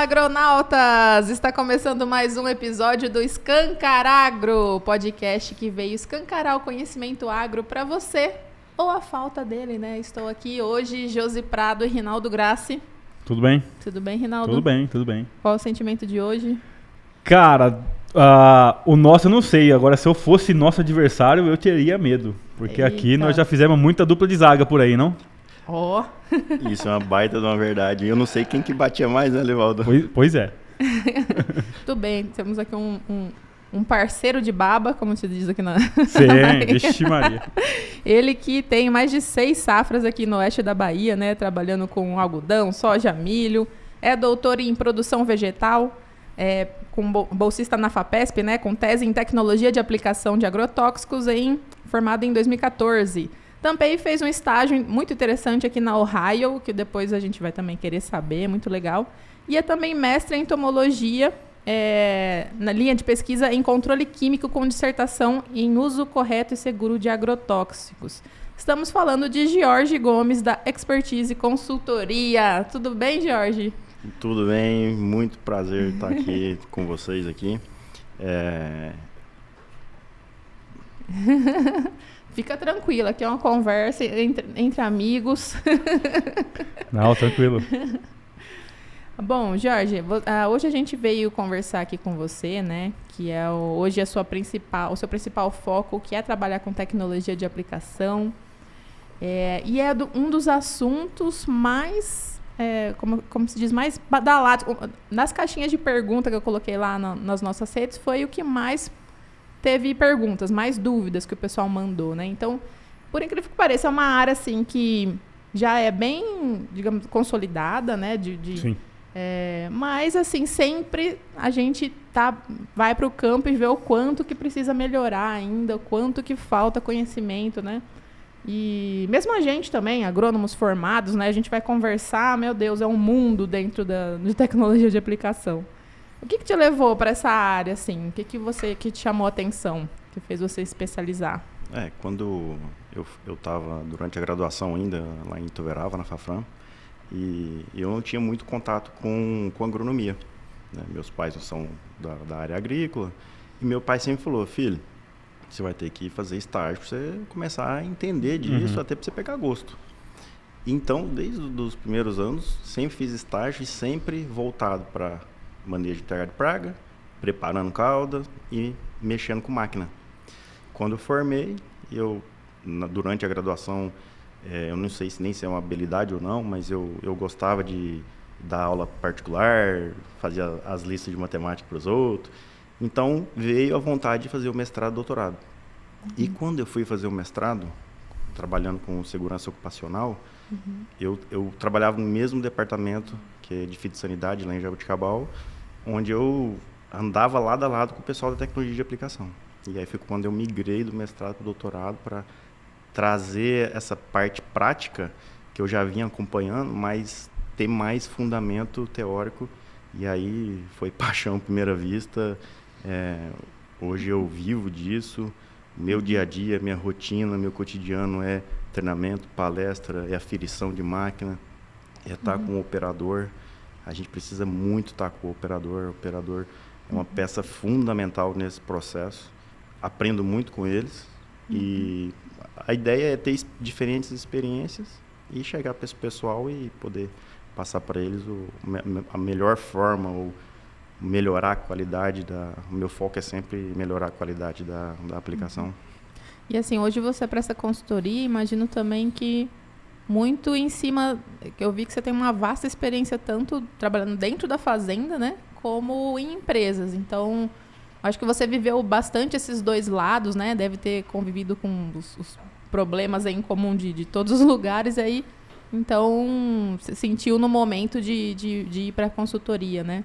agronautas! Está começando mais um episódio do Escancaragro, podcast que veio escancarar o conhecimento agro para você, ou a falta dele, né? Estou aqui hoje, Josi Prado e Rinaldo Grassi. Tudo bem? Tudo bem, Rinaldo? Tudo bem, tudo bem. Qual o sentimento de hoje? Cara, o nosso eu não sei. Agora, se eu fosse nosso adversário, eu teria medo. Porque aqui nós já fizemos muita dupla de zaga por aí, não? Ó! Isso é uma baita de uma verdade. Eu não sei quem que batia mais, né, Levaldo? Pois é. Tudo bem, temos aqui um parceiro de baba, como se diz aqui na... Sim, vixe Maria. Ele que tem mais de 6 safras aqui no oeste da Bahia, né? Trabalhando com algodão, soja, milho. É doutor em produção vegetal, bolsista na FAPESP, né? Com tese em tecnologia de aplicação de agrotóxicos, formado em 2014. Também fez um estágio muito interessante aqui na Ohio, que depois a gente vai também querer saber, muito legal. E é também mestre em entomologia, na linha de pesquisa em controle químico com dissertação em uso correto e seguro de agrotóxicos. Estamos falando de Jorge Gomes, da Expertise Consultoria. Tudo bem, Jorge? Tudo bem, muito prazer estar aqui com vocês aqui. Fica tranquilo, aqui é uma conversa entre amigos. Não, tranquilo. Bom, Jorge, hoje a gente veio conversar aqui com você, né? Que é hoje o seu principal foco, que é trabalhar com tecnologia de aplicação. E é um dos assuntos mais, como se diz, mais badalados. Nas caixinhas de pergunta que eu coloquei lá nas nossas redes, foi o que mais teve perguntas, mais dúvidas que o pessoal mandou, né? Então, por incrível que pareça, é uma área assim que já é bem, digamos, consolidada, né? Sim. Mas assim, sempre a gente vai para o campo e vê o quanto que precisa melhorar ainda, o quanto que falta conhecimento, né? E mesmo a gente também, agrônomos formados, né? A gente vai conversar, meu Deus, é um mundo dentro de tecnologia de aplicação. O que te levou para essa área, assim? O que te chamou a atenção, que fez você especializar? Quando eu estava durante a graduação ainda, lá em Ituverava, na Fafram, e eu não tinha muito contato com agronomia, né? Meus pais não são da área agrícola, e meu pai sempre falou, filho, você vai ter que fazer estágio para você começar a entender disso, até para você pegar gosto. Então, desde os primeiros anos, sempre fiz estágio e sempre voltado para manejo de terra de praga, preparando calda e mexendo com máquina. Quando eu formei, durante a graduação, eu não sei se é uma habilidade ou não, mas eu gostava de dar aula particular, fazia as listas de matemática para os outros. Então, veio a vontade de fazer o mestrado e doutorado. E quando eu fui fazer o mestrado, trabalhando com segurança ocupacional, eu trabalhava no mesmo departamento que é de fitossanidade, lá em Jaboticabal, onde eu andava lado a lado com o pessoal da tecnologia de aplicação. E aí foi quando eu migrei do mestrado para o doutorado para trazer essa parte prática que eu já vinha acompanhando, mas ter mais fundamento teórico. E aí foi paixão à primeira vista. Hoje eu vivo disso. Meu dia a dia, minha rotina, meu cotidiano é treinamento, palestra, é aferição de máquina, é estar com o operador. A gente precisa muito estar com o operador. O operador é uma peça fundamental nesse processo. Aprendo muito com eles. E a ideia é ter diferentes experiências e chegar para esse pessoal e poder passar para eles a melhor forma ou melhorar a qualidade o meu foco é sempre melhorar a qualidade da aplicação. E assim, hoje você presta consultoria, imagino também que muito em cima, eu vi que você tem uma vasta experiência tanto trabalhando dentro da fazenda, né, como em empresas. Então, acho que você viveu bastante esses dois lados, né? Deve ter convivido com os problemas em comum de todos os lugares aí. Então, você sentiu no momento de ir para a consultoria, né?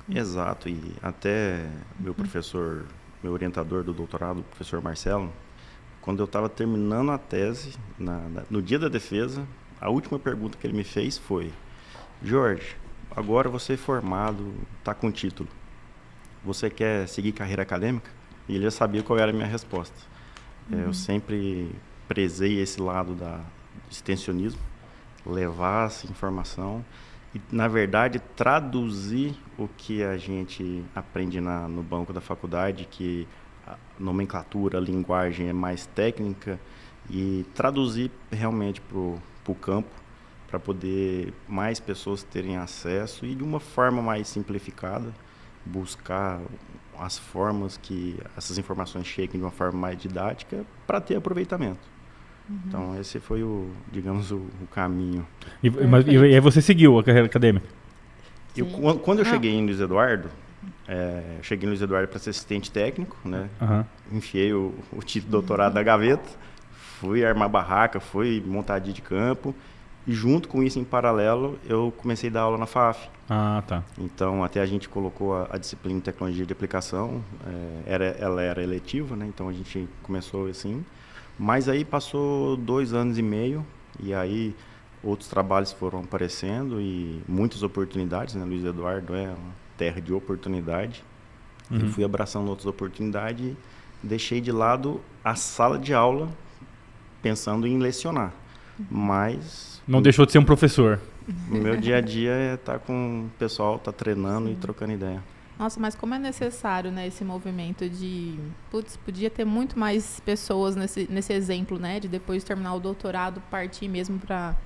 Exato. E até meu professor, meu orientador do doutorado, o professor Marcelo, quando eu estava terminando a tese, no dia da defesa, a última pergunta que ele me fez foi: Jorge, agora você é formado, está com título. Você quer seguir carreira acadêmica? E ele já sabia qual era a minha resposta. Eu sempre prezei esse lado do extensionismo, levar essa informação. e, na verdade, traduzir o que a gente aprende no banco da faculdade, que a nomenclatura, a linguagem é mais técnica, e traduzir realmente para o campo, para poder mais pessoas terem acesso e de uma forma mais simplificada, buscar as formas que essas informações cheguem de uma forma mais didática para ter aproveitamento. Então, esse foi o caminho. E aí você seguiu a carreira acadêmica? Quando eu cheguei em Luiz Eduardo, para ser assistente técnico, né? Enfiei o título de doutorado na gaveta, fui armar barraca, fui montar dia de campo, e junto com isso, em paralelo, eu comecei a dar aula na FAF. Ah, tá. Então, até a gente colocou a disciplina de tecnologia de aplicação, ela era eletiva, né? Então a gente começou assim. Mas aí passou 2 anos e meio, e aí outros trabalhos foram aparecendo e muitas oportunidades, né? Luiz Eduardo é uma terra de oportunidade. Eu fui abraçando outras oportunidades e deixei de lado a sala de aula pensando em lecionar. Mas... não deixou de ser um professor. O meu dia a dia é estar com o pessoal, estar treinando e trocando ideia. Nossa, mas como é necessário, né, esse movimento de... Putz, podia ter muito mais pessoas nesse exemplo, né? De depois de terminar o doutorado, partir mesmo para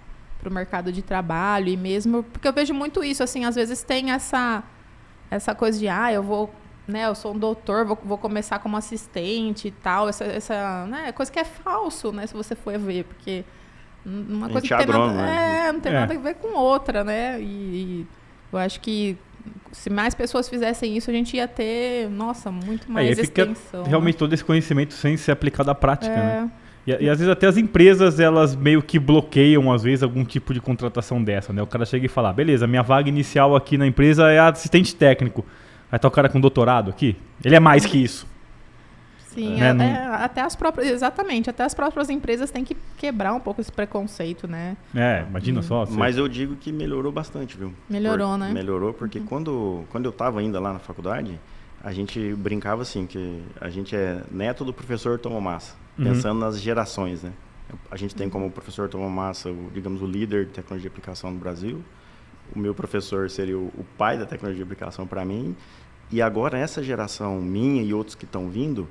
o mercado de trabalho e mesmo... Porque eu vejo muito isso, assim, às vezes tem essa coisa de, eu vou... né, eu sou um doutor, vou começar como assistente e tal. Essa né, coisa que é falso, né? Se você for ver, porque... uma coisa que tem não tem nada a ver com outra, né? E eu acho que se mais pessoas fizessem isso, a gente ia ter, nossa, muito mais extensão. Realmente todo esse conhecimento sem ser aplicado à prática, né? E às vezes até as empresas, elas meio que bloqueiam, às vezes, algum tipo de contratação dessa, né? O cara chega e fala, beleza, minha vaga inicial aqui na empresa é assistente técnico. Aí tá o cara com doutorado aqui. Ele é mais que isso. Sim, até as próprias, exatamente, até as próprias empresas têm que quebrar um pouco esse preconceito, né? Imagina só. Mas eu digo que melhorou bastante, viu? Melhorou, né? Melhorou porque quando eu estava ainda lá na faculdade, a gente brincava assim, que a gente é neto do professor Tomomassa, pensando nas gerações, né? A gente tem como professor Tomomassa, digamos, o líder de tecnologia de aplicação no Brasil. O meu professor seria o pai da tecnologia de aplicação para mim. E agora essa geração minha e outros que estão vindo,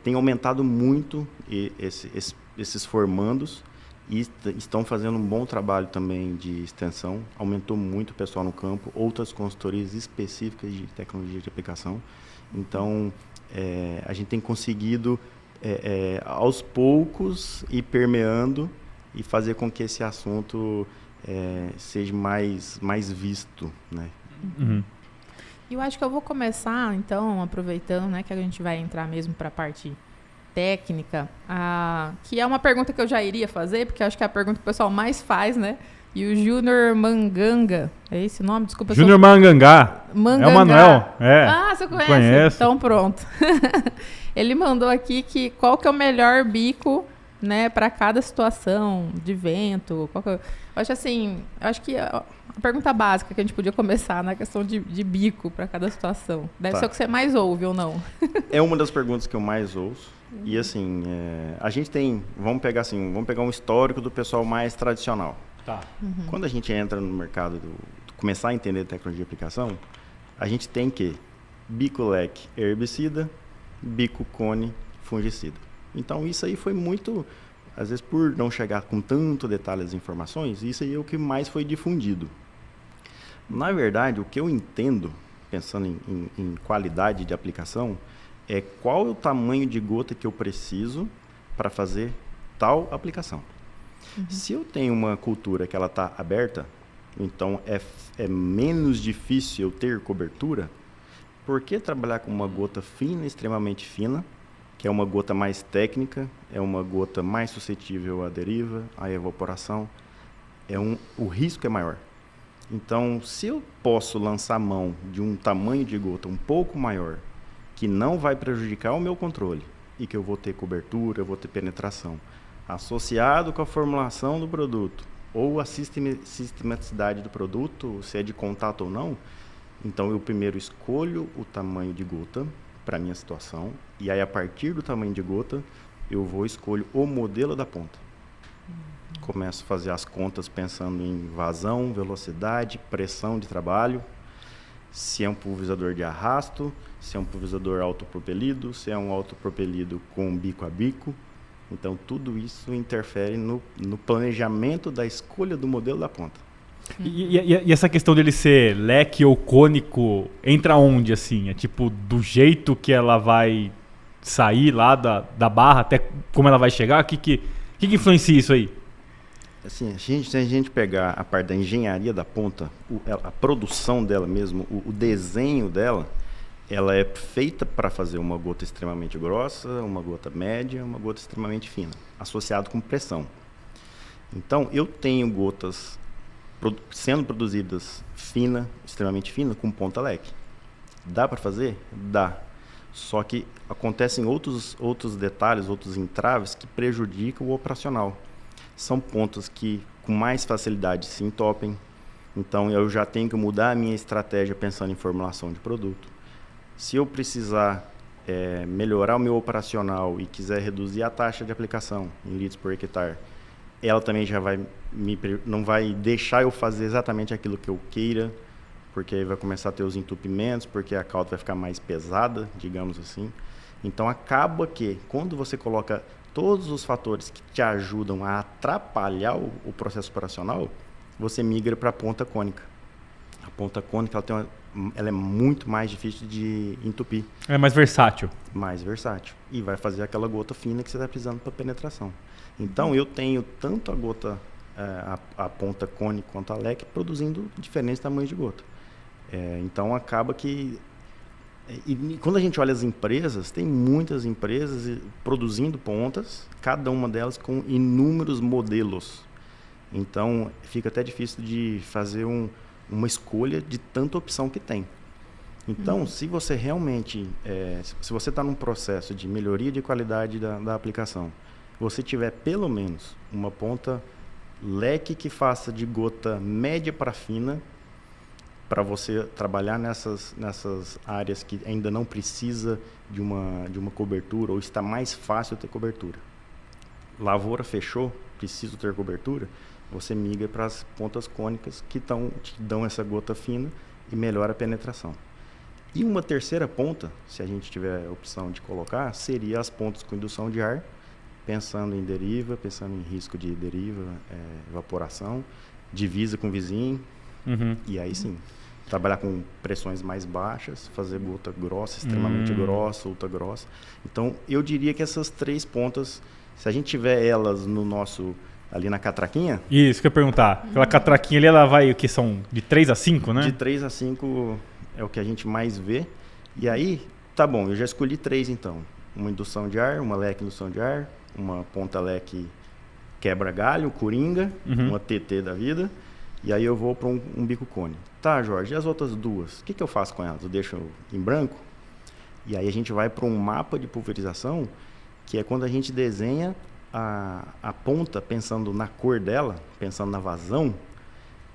tem aumentado muito esses formandos e estão fazendo um bom trabalho também de extensão. Aumentou muito o pessoal no campo, outras consultorias específicas de tecnologia de aplicação. Então, a gente tem conseguido, aos poucos, ir permeando e fazer com que esse assunto seja mais visto, né? Eu acho que eu vou começar, então, aproveitando, né, que a gente vai entrar mesmo para a parte técnica, que é uma pergunta que eu já iria fazer, porque eu acho que é a pergunta que o pessoal mais faz, né? E o Júnior Manganga, é esse o nome? Desculpa. Júnior Mangangá. É o Manuel. Você conhece? Conheço. Então, pronto. Ele mandou aqui que qual que é o melhor bico, né, para cada situação de vento. Eu acho que a pergunta básica que a gente podia começar na questão de bico para cada situação. Deve ser o que você mais ouve ou não? É uma das perguntas que eu mais ouço. E assim, a gente tem, vamos pegar um histórico do pessoal mais tradicional. Tá. Quando a gente entra no mercado, começar a entender tecnologia de aplicação, a gente tem que bico leque herbicida, bico cone fungicida. Então isso aí foi muito, às vezes por não chegar com tanto detalhe as informações, isso aí é o que mais foi difundido. Na verdade, o que eu entendo, pensando em qualidade de aplicação, é qual é o tamanho de gota que eu preciso para fazer tal aplicação. Se eu tenho uma cultura que ela está aberta, então é menos difícil eu ter cobertura, por que trabalhar com uma gota fina, extremamente fina, que é uma gota mais técnica, é uma gota mais suscetível à deriva, à evaporação, o risco é maior. Então, se eu posso lançar mão de um tamanho de gota um pouco maior, que não vai prejudicar o meu controle, e que eu vou ter cobertura, eu vou ter penetração, associado com a formulação do produto, ou a sistematicidade do produto, se é de contato ou não, então eu primeiro escolho o tamanho de gota para a minha situação, e aí a partir do tamanho de gota, eu escolho o modelo da ponta. começo a fazer as contas pensando em vazão, velocidade, pressão de trabalho, se é um pulverizador de arrasto, se é um pulverizador autopropelido, se é um autopropelido com bico a bico. Então, tudo isso interfere no planejamento da escolha do modelo da ponta. E essa questão dele ser leque ou cônico, entra onde, assim? É tipo, do jeito que ela vai sair lá da barra até como ela vai chegar? O que influencia isso aí? Assim, se a gente pegar a parte da engenharia da ponta, a produção dela mesmo, o desenho dela, ela é feita para fazer uma gota extremamente grossa, uma gota média, uma gota extremamente fina, associado com pressão. Então, eu tenho gotas sendo produzidas extremamente fina, com ponta leque. Dá para fazer? Dá. Só que acontecem outros detalhes, outros entraves que prejudicam o operacional. São pontas que com mais facilidade se entopem. Então, eu já tenho que mudar a minha estratégia pensando em formulação de produto. Se eu precisar melhorar o meu operacional e quiser reduzir a taxa de aplicação em litros por hectare, ela também já não vai deixar eu fazer exatamente aquilo que eu queira, porque aí vai começar a ter os entupimentos, porque a cauda vai ficar mais pesada, digamos assim. Então, acaba que quando você coloca todos os fatores que te ajudam a atrapalhar o processo operacional, você migra para a ponta cônica. A ponta cônica ela é muito mais difícil de entupir. É mais versátil. Mais versátil. E vai fazer aquela gota fina que você está precisando para penetração. Então, eu tenho tanto a gota, a ponta cônica quanto a leque, produzindo diferentes tamanhos de gota. Então, acaba que... E quando a gente olha as empresas, tem muitas empresas produzindo pontas, cada uma delas com inúmeros modelos. Então, fica até difícil de fazer uma escolha de tanta opção que tem. Então, se você realmente, se você está num processo de melhoria de qualidade da aplicação, você tiver pelo menos uma ponta leque que faça de gota média para fina, para você trabalhar nessas áreas que ainda não precisa de uma cobertura ou está mais fácil ter cobertura. Lavoura fechou, preciso ter cobertura, você migra para as pontas cônicas que te dão essa gota fina e melhora a penetração. E uma terceira ponta, se a gente tiver a opção de colocar, seria as pontas com indução de ar, pensando em deriva, pensando em risco de deriva, evaporação, divisa com o vizinho, e aí sim, trabalhar com pressões mais baixas, fazer gota grossa, extremamente grossa, ultra grossa. Então, eu diria que essas três pontas, se a gente tiver elas ali na catraquinha... Isso que eu ia perguntar. Aquela catraquinha ali, ela vai, o que são? De 3 a 5, né? De 3 a 5 é o que a gente mais vê. E aí, tá bom, eu já escolhi 3 então. Uma indução de ar, uma leque indução de ar, uma ponta leque quebra-galho, coringa, uma TT da vida. E aí eu vou para um bico cone. Tá, Jorge, e as outras duas? O que eu faço com elas? Eu deixo em branco? E aí a gente vai para um mapa de pulverização, que é quando a gente desenha a ponta, pensando na cor dela, pensando na vazão,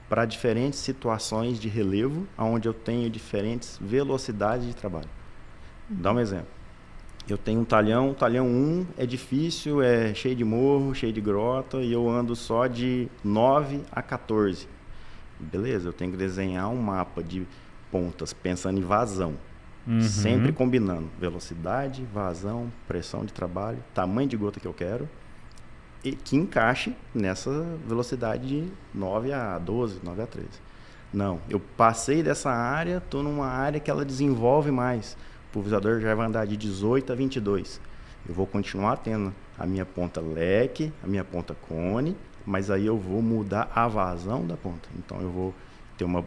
para diferentes situações de relevo, onde eu tenho diferentes velocidades de trabalho. Dá um exemplo. Eu tenho um talhão 1 é difícil, é cheio de morro, cheio de grota, e eu ando só de 9 a 14. Beleza, eu tenho que desenhar um mapa de pontas pensando em vazão. Sempre combinando velocidade, vazão, pressão de trabalho, tamanho de gota que eu quero, e que encaixe nessa velocidade de 9 a 12, 9 a 13. Não, eu passei dessa área, estou numa área que ela desenvolve mais. O pulverizador já vai andar de 18 a 22. Eu vou continuar tendo a minha ponta leque, a minha ponta cone, mas aí eu vou mudar a vazão da ponta. Então eu vou ter uma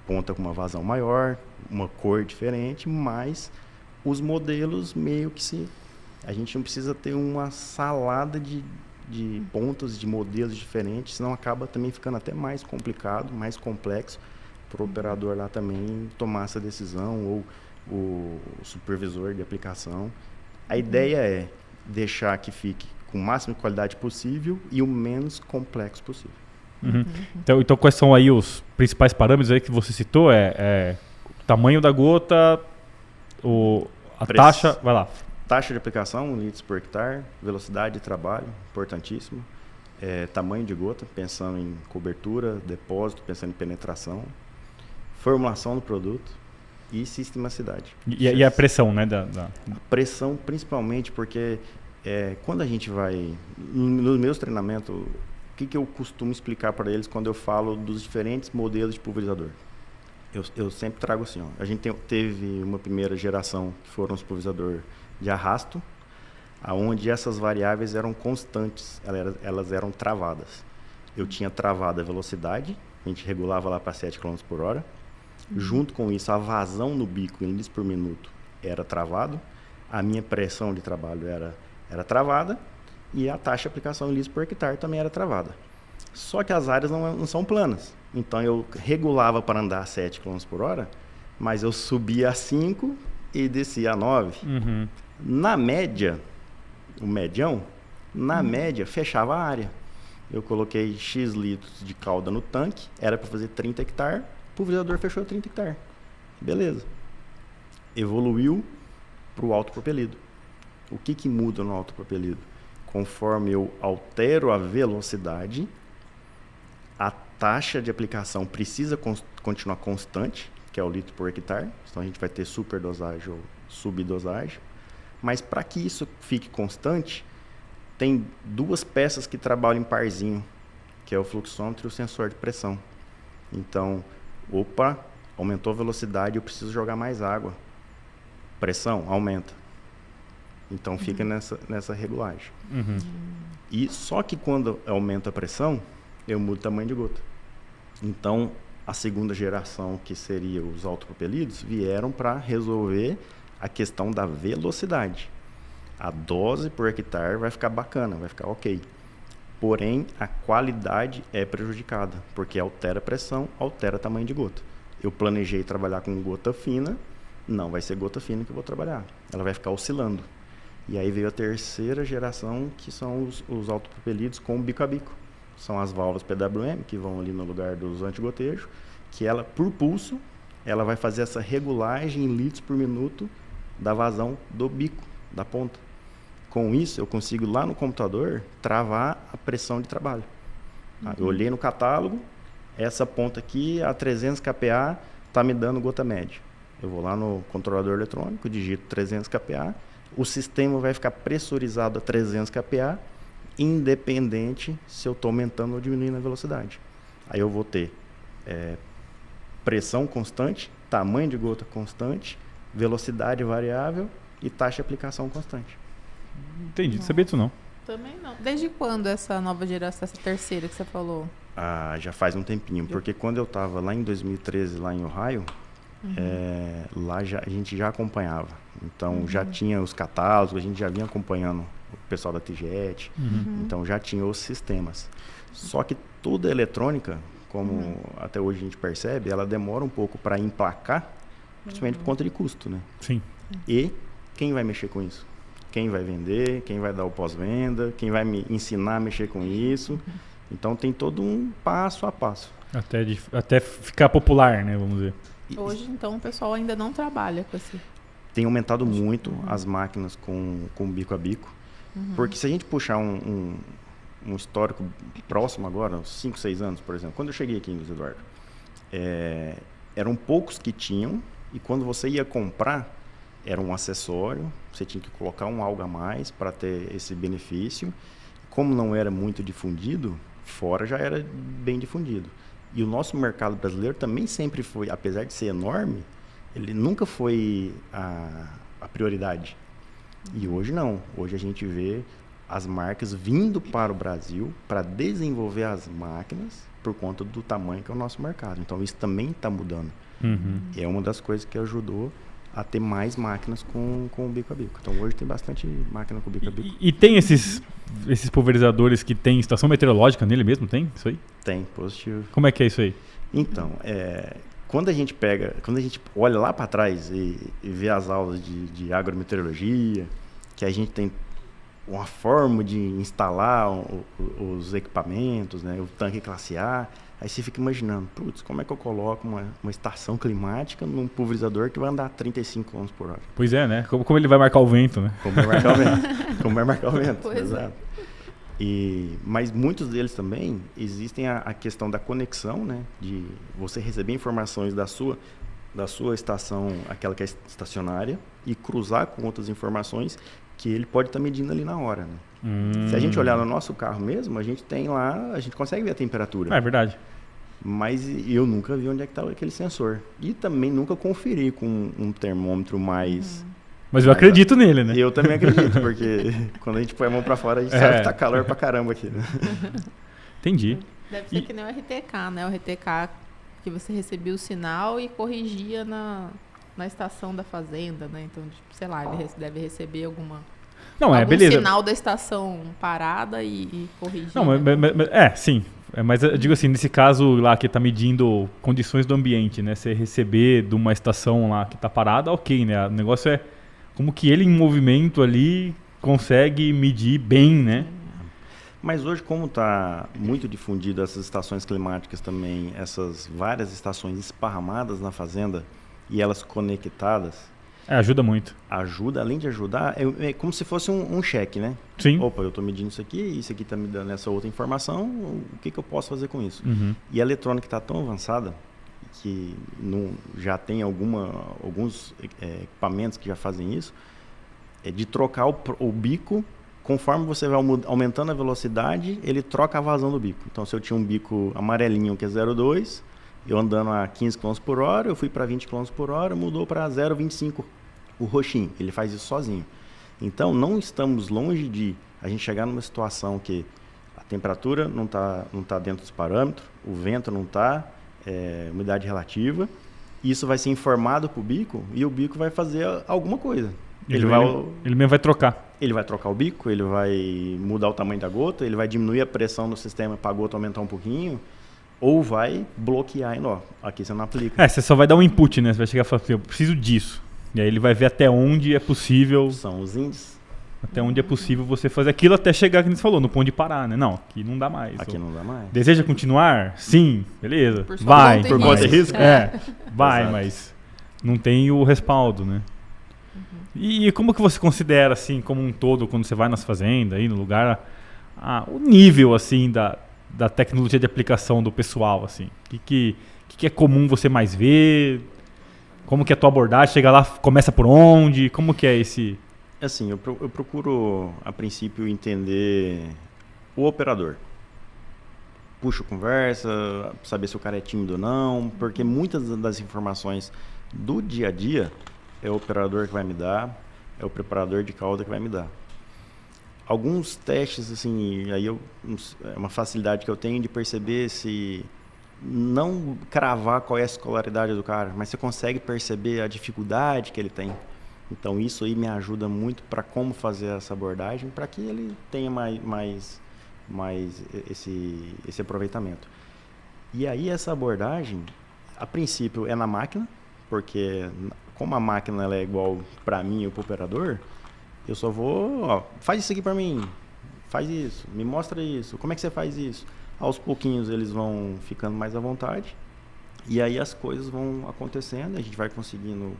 ponta com uma vazão maior, uma cor diferente, mas os modelos meio que a gente não precisa ter uma salada de pontas, de modelos diferentes, senão acaba também ficando até mais complicado, mais complexo para o operador lá também tomar essa decisão, ou o supervisor de aplicação. A ideia é deixar que fique com o máximo de qualidade possível e o menos complexo possível. Então quais são aí os principais parâmetros aí que você citou? O tamanho da gota, a taxa, vai lá. Taxa de aplicação, litros por hectare, velocidade de trabalho, importantíssimo. tamanho de gota, pensando em cobertura, depósito, pensando em penetração, formulação do produto e sistemacidade. E a pressão, né? A pressão, principalmente porque quando a gente vai... Nos meus treinamentos, o que eu costumo explicar para eles quando eu falo dos diferentes modelos de pulverizador? Eu sempre trago assim, ó, a gente teve uma primeira geração que foram os pulverizador de arrasto, onde essas variáveis eram constantes, elas eram travadas. Eu tinha travada a velocidade, a gente regulava lá para 7 km por hora. Junto com isso, a vazão no bico em litros por minuto era travado, a minha pressão de trabalho era travada e a taxa de aplicação em litros por hectare também era travada. Só que as áreas não são planas. Então eu regulava para andar a 7 km por hora, mas eu subia a 5 e descia a 9. Uhum. Na média, o medião, na média, fechava a área. Eu coloquei X litros de calda no tanque, era para fazer 30 hectares, o pulverizador fechou 30 hectares. Beleza. Evoluiu para o autopropelido. O que muda no autopropelido? Conforme eu altero a velocidade, a taxa de aplicação precisa continuar constante, que é o litro por hectare. Então a gente vai ter superdosagem ou subdosagem. Mas para que isso fique constante, tem duas peças que trabalham em parzinho, que é o fluxômetro e o sensor de pressão. Então, aumentou a velocidade, eu preciso jogar mais água. Pressão, aumenta. Então fica nessa regulagem. Uhum. E só que quando aumenta a pressão, eu mudo o tamanho de gota. Então, a segunda geração, que seria os autopropelidos, vieram para resolver a questão da velocidade. A dose por hectare vai ficar bacana, vai ficar ok. Porém, a qualidade é prejudicada, porque altera a pressão, altera tamanho de gota. Eu planejei trabalhar com gota fina, não vai ser gota fina que eu vou trabalhar. Ela vai ficar oscilando. E aí veio a terceira geração, que são os autopropelidos com bico a bico. São as válvulas PWM, que vão ali no lugar dos antigotejos, que ela, por pulso, ela vai fazer essa regulagem em litros por minuto da vazão do bico, da ponta. Com isso, eu consigo lá no computador travar a pressão de trabalho. Eu olhei no catálogo, essa ponta aqui, a 300 kPa, está me dando gota média. Eu vou lá no controlador eletrônico, digito 300 kPa, o sistema vai ficar pressurizado a 300 kPa, independente se eu estou aumentando ou diminuindo a velocidade. Aí eu vou ter pressão constante, tamanho de gota constante, velocidade variável e taxa de aplicação constante. Entendi, não sabia disso não. Também não. Desde quando essa nova geração, essa terceira que você falou? Já faz um tempinho, porque quando eu estava lá em 2013, lá em Ohio, lá a gente já acompanhava. Então já tinha os catálogos, a gente já vinha acompanhando o pessoal da TGET, então já tinha os sistemas. Só que toda eletrônica, como até hoje a gente percebe, ela demora um pouco para emplacar, principalmente por conta de custo, né? Sim. E quem vai mexer com isso? Quem vai vender, quem vai dar o pós-venda, quem vai me ensinar a mexer com isso. Então tem todo um passo a passo. Até ficar popular, né, vamos dizer. Hoje, então, o pessoal ainda não trabalha com esse... Tem aumentado muito as máquinas com bico a bico. Porque se a gente puxar um histórico próximo agora, uns 5, 6 anos, por exemplo, quando eu cheguei aqui em Luiz Eduardo, eram poucos que tinham, e quando você ia comprar, era um acessório, você tinha que colocar algo a mais para ter esse benefício. Como não era muito difundido, fora já era bem difundido. E o nosso mercado brasileiro também sempre foi, apesar de ser enorme, ele nunca foi a prioridade. E hoje não. Hoje a gente vê as marcas vindo para o Brasil para desenvolver as máquinas por conta do tamanho que é o nosso mercado. Então isso também está mudando. É uma das coisas que ajudou a ter mais máquinas com o bico a bico. Então hoje tem bastante máquina com bico a bico. E tem esses pulverizadores que tem estação meteorológica nele mesmo? Tem isso aí? Tem, positivo. Como é que é isso aí? Então, quando a gente olha lá para trás e vê as aulas de agrometeorologia, que a gente tem uma forma de instalar os equipamentos, né, o tanque classe A, aí você fica imaginando, putz, como é que eu coloco uma estação climática num pulverizador que vai andar a 35 km por hora? Pois é, né? Como ele vai marcar o vento, né? Como vai marcar o vento? Como vai marcar o vento, Pois exato. Mas muitos deles também existem a questão da conexão, né? De você receber informações da sua estação, aquela que é estacionária, e cruzar com outras informações que ele pode estar medindo ali na hora, né? Se a gente olhar no nosso carro mesmo, a gente tem lá, a gente consegue ver a temperatura. É verdade. Mas eu nunca vi onde é que está aquele sensor. E também nunca conferi com um termômetro mais... Mas eu acredito nele, né? Eu também acredito, porque quando a gente põe a mão para fora, a gente sabe que tá calor pra caramba aqui, né? Entendi. Deve ser que nem o RTK, né? O RTK que você recebia o sinal e corrigia na estação da fazenda, né? Então, tipo, sei lá, ele deve receber algum beleza. sinal da estação parada e corrigir. Não, sim. Mas eu digo assim, nesse caso lá que está medindo condições do ambiente, né? Você receber de uma estação lá que está parada, ok, né? O negócio é como que ele em movimento ali consegue medir bem, né? Mas hoje, como está muito difundido essas estações climáticas também, essas várias estações esparramadas na fazenda e elas conectadas... ajuda muito. Ajuda, além de ajudar, é como se fosse um cheque, né? Sim. Opa, eu estou medindo isso aqui está me dando essa outra informação, o que eu posso fazer com isso? Uhum. E a eletrônica está tão avançada que já tem alguns equipamentos que já fazem isso, de trocar o bico, conforme você vai aumentando a velocidade, ele troca a vazão do bico. Então, se eu tinha um bico amarelinho que é 0,2, eu andando a 15 km por hora, eu fui para 20 km por hora, mudou para 0,25 o roxinho. Ele faz isso sozinho. Então, não estamos longe de a gente chegar numa situação que a temperatura não tá dentro dos parâmetros, o vento não está, umidade relativa. Isso vai ser informado para o bico e o bico vai fazer alguma coisa. Ele mesmo vai trocar. Ele vai trocar o bico, ele vai mudar o tamanho da gota, ele vai diminuir a pressão no sistema para a gota aumentar um pouquinho, ou vai bloquear ainda, aqui você não aplica. Você só vai dar um input, né? Você vai chegar e falar assim, eu preciso disso. E aí ele vai ver até onde é possível... São os índices. Até onde é possível você fazer aquilo até chegar, como você falou, no ponto de parar, né? Não, aqui não dá mais. Aqui não dá mais. Deseja continuar? Sim, beleza. Por vai. Por conta e risco. Vai, Exato. Mas não tem o respaldo, né? E como que você considera, assim, como um todo, quando você vai nas fazendas, aí no lugar, o nível, assim, da tecnologia de aplicação do pessoal, assim? O que é comum você mais ver? Como que é a tua abordagem? Chega lá, começa por onde? Como que é esse... Assim, eu procuro, a princípio, entender o operador. Puxo conversa, saber se o cara é tímido ou não, porque muitas das informações do dia a dia é o operador que vai me dar, é o preparador de calda que vai me dar. Alguns testes, assim, aí é uma facilidade que eu tenho de perceber se... Não cravar qual é a escolaridade do cara, mas você consegue perceber a dificuldade que ele tem. Então isso aí me ajuda muito para como fazer essa abordagem, para que ele tenha mais esse aproveitamento. E aí essa abordagem, a princípio é na máquina, porque como a máquina ela é igual para mim e para o operador, eu só vou, faz isso aqui para mim, faz isso, me mostra isso, como é que você faz isso? Aos pouquinhos eles vão ficando mais à vontade e aí as coisas vão acontecendo, a gente vai conseguindo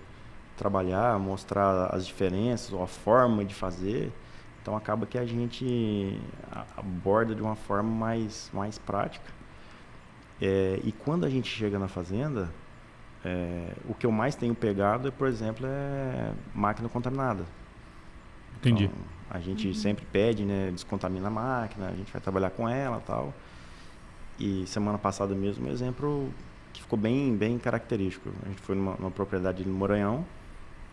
trabalhar, mostrar as diferenças, ou a forma de fazer. Então acaba que a gente aborda de uma forma mais prática. E quando a gente chega na fazenda, o que eu mais tenho pegado, por exemplo, é máquina contaminada. Entendi. Então, a gente sempre pede, né, descontamina a máquina, a gente vai trabalhar com ela e tal. E semana passada mesmo, um exemplo que ficou bem característico. A gente foi numa propriedade no Maranhão,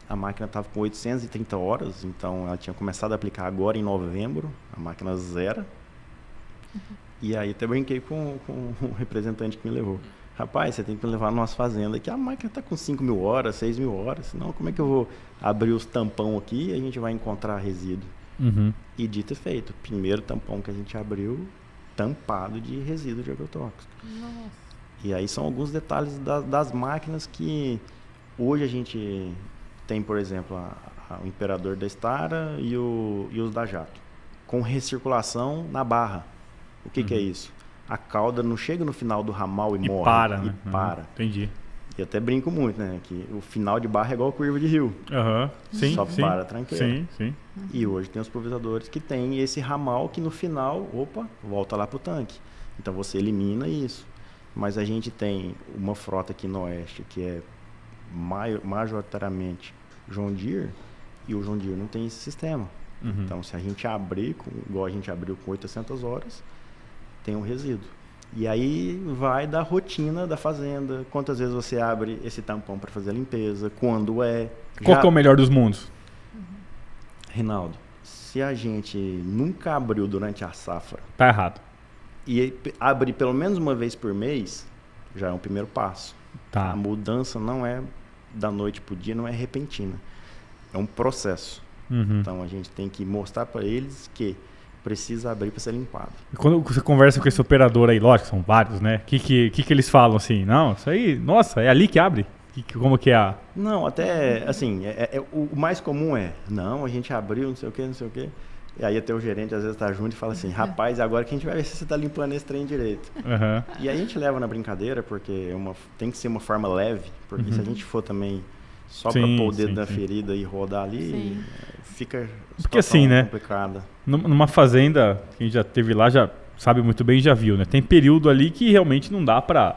a máquina estava com 830 horas, então ela tinha começado a aplicar agora em novembro, a máquina zero. E aí até brinquei com o representante que me levou. Rapaz, você tem que me levar na nossa fazenda, que a máquina está com 5.000 horas, 6.000 horas, senão como é que eu vou abrir os tampão aqui e a gente vai encontrar resíduo? Uhum. E dito e feito, o primeiro tampão que a gente abriu, tampado de resíduo de agrotóxico. Nossa. E aí são alguns detalhes das máquinas que hoje a gente tem, por exemplo, o Imperador da Stara e os da Jato, com recirculação na barra. O que é isso? A cauda não chega no final do ramal e morre. Para, e né? para. Entendi. E até brinco muito, né? Que o final de barra é igual a curva de rio. Sim, Só sim. para a tranqueira. Sim, sim. E hoje tem os pulverizadores que tem esse ramal que no final, volta lá pro tanque. Então você elimina isso. Mas a gente tem uma frota aqui no Oeste que é majoritariamente John Deere, e o John Deere não tem esse sistema. Então se a gente abrir, igual a gente abriu com 800 horas, tem um resíduo. E aí vai da rotina da fazenda, quantas vezes você abre esse tampão para fazer a limpeza, quando é... Qual que é o melhor dos mundos? Reinaldo, se a gente nunca abriu durante a safra... Tá errado. E abrir pelo menos uma vez por mês, já é um primeiro passo. Tá. A mudança não é da noite pro dia, não é repentina. É um processo. Então a gente tem que mostrar para eles que precisa abrir para ser limpado. E quando você conversa com esse operador aí, lógico, são vários, né? O que eles falam assim? Não, isso aí, nossa, é ali que abre? Como que é a... Não, até, assim, o mais comum não, a gente abriu, não sei o quê. E aí até o gerente às vezes tá junto e fala assim, rapaz, agora que a gente vai ver se você tá limpando esse trem direito. E aí a gente leva na brincadeira, porque tem que ser uma forma leve, porque se a gente for também só para pôr o dedo na ferida e rodar ali, fica porque assim, né, complicada. Numa fazenda, quem já teve lá já sabe muito bem, já viu, né? Tem período ali que realmente não dá para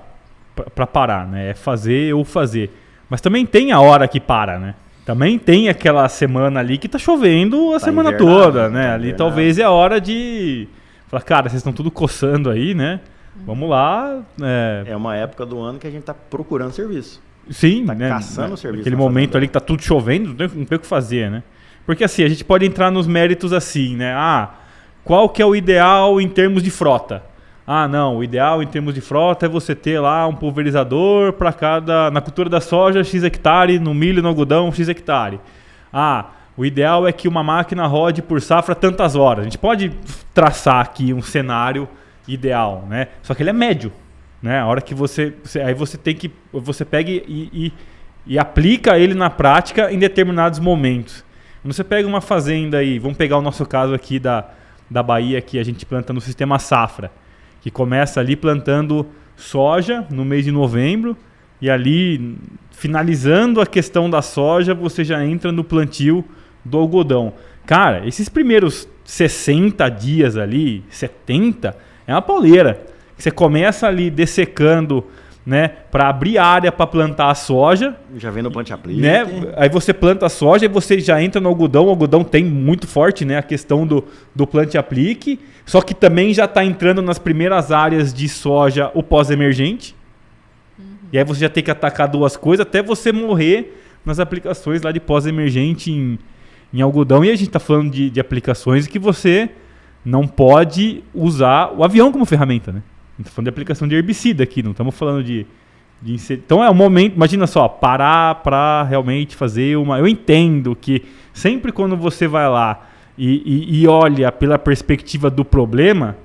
parar, né? É fazer ou fazer. Mas também tem a hora que para, né? Também tem aquela semana ali que tá chovendo a semana toda, né? Ali talvez é a hora de falar, cara, vocês estão tudo coçando aí, né? Vamos lá. É uma época do ano que a gente tá procurando serviço. Sim, tá né? Caçando o serviço. Aquele momento ali que tá tudo chovendo, não tem o que fazer, né? Porque assim, a gente pode entrar nos méritos assim, né? Qual que é o ideal em termos de frota? Não, o ideal em termos de frota é você ter lá um pulverizador para na cultura da soja, X hectare, no milho e no algodão, X hectare. O ideal é que uma máquina rode por safra tantas horas. A gente pode traçar aqui um cenário ideal, né? Só que ele é médio, né? A hora que você pega e aplica ele na prática em determinados momentos. Quando você pega uma fazenda aí, vamos pegar o nosso caso aqui da Bahia, que a gente planta no sistema safra, que começa ali plantando soja no mês de novembro e ali, finalizando a questão da soja, você já entra no plantio do algodão. Cara, esses primeiros 60 dias ali, 70, é uma pauleira. Você começa ali dessecando, né, para abrir área para plantar a soja. Já vem no plante-aplique. Né? Aí você planta a soja e você já entra no algodão. O algodão tem muito forte, né, a questão do plante-aplique. Só que também já está entrando nas primeiras áreas de soja o pós-emergente. E aí você já tem que atacar duas coisas até você morrer nas aplicações lá de pós-emergente em algodão. E a gente está falando de aplicações que você não pode usar o avião como ferramenta, né? Estamos falando de aplicação de herbicida aqui, não estamos falando de então é um momento, imagina só, parar para realmente fazer uma... Eu entendo que sempre quando você vai lá e olha pela perspectiva do problema,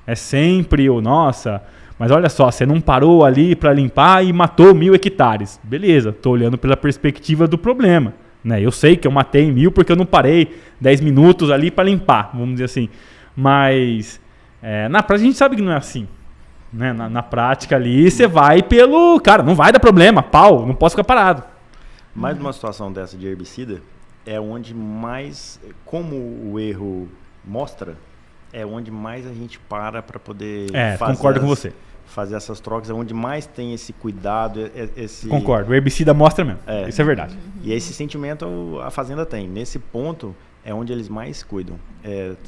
é sempre nossa, mas olha só, você não parou ali para limpar e matou 1.000 hectares. Beleza, estou olhando pela perspectiva do problema. Né? Eu sei que eu matei 1.000 porque eu não parei 10 minutos ali para limpar, vamos dizer assim. Mas... na prática a gente sabe que não é assim, né? Na prática ali você vai pelo... Cara, não vai dar problema, pau, não posso ficar parado. Mais uma situação dessa de herbicida é onde mais, como o erro mostra, é onde mais a gente para poder concordo com você. Fazer essas trocas, é onde mais tem esse cuidado, Concordo, o herbicida mostra mesmo, isso é verdade. E esse sentimento a fazenda tem, nesse ponto... É onde eles mais cuidam.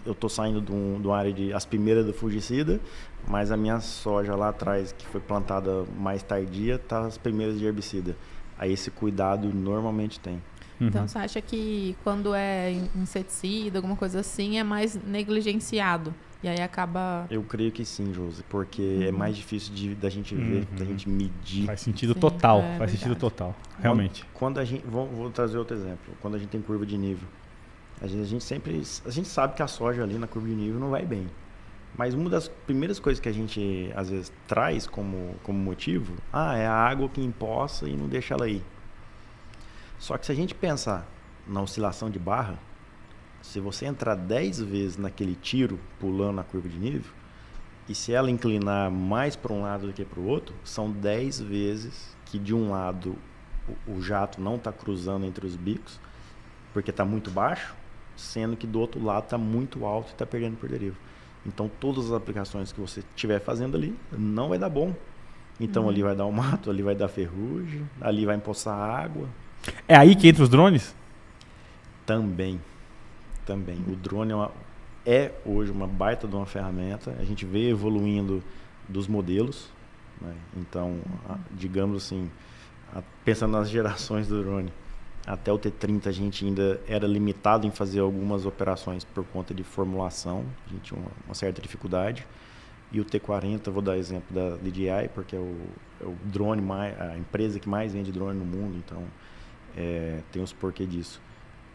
Eu estou saindo de uma área de as primeiras do fungicida, mas a minha soja lá atrás, que foi plantada mais tardia, tá as primeiras de herbicida. Aí esse cuidado normalmente tem. Então você acha que quando é inseticida, alguma coisa assim, é mais negligenciado? E aí acaba... Eu creio que sim, Josi, porque é mais difícil da gente ver, da gente medir. Faz sentido total, faz sentido total, realmente. Quando a gente, vou trazer outro exemplo, quando a gente tem curva de nível. A gente sabe que a soja ali na curva de nível não vai bem. Mas uma das primeiras coisas que a gente às vezes traz como motivo, é a água que empoça e não deixa ela ir. Só que se a gente pensar na oscilação de barra, se você entrar 10 vezes naquele tiro pulando na curva de nível, e se ela inclinar mais para um lado do que para o outro, são 10 vezes que de um lado o jato não está cruzando entre os bicos, porque está muito baixo, sendo que do outro lado está muito alto e está perdendo por deriva. Então, todas as aplicações que você estiver fazendo ali, não vai dar bom. Então, ali vai dar o mato, ali vai dar ferrugem, ali vai empoçar água. É aí que entra os drones? Também. O drone é hoje uma baita de uma ferramenta. A gente vê evoluindo dos modelos, né? Então, digamos assim, pensando nas gerações do drone, até o T30 a gente ainda era limitado em fazer algumas operações por conta de formulação, a gente tinha uma certa dificuldade. E o T40, vou dar exemplo da DJI, porque é o drone, a empresa que mais vende drone no mundo, então tem os porquê disso.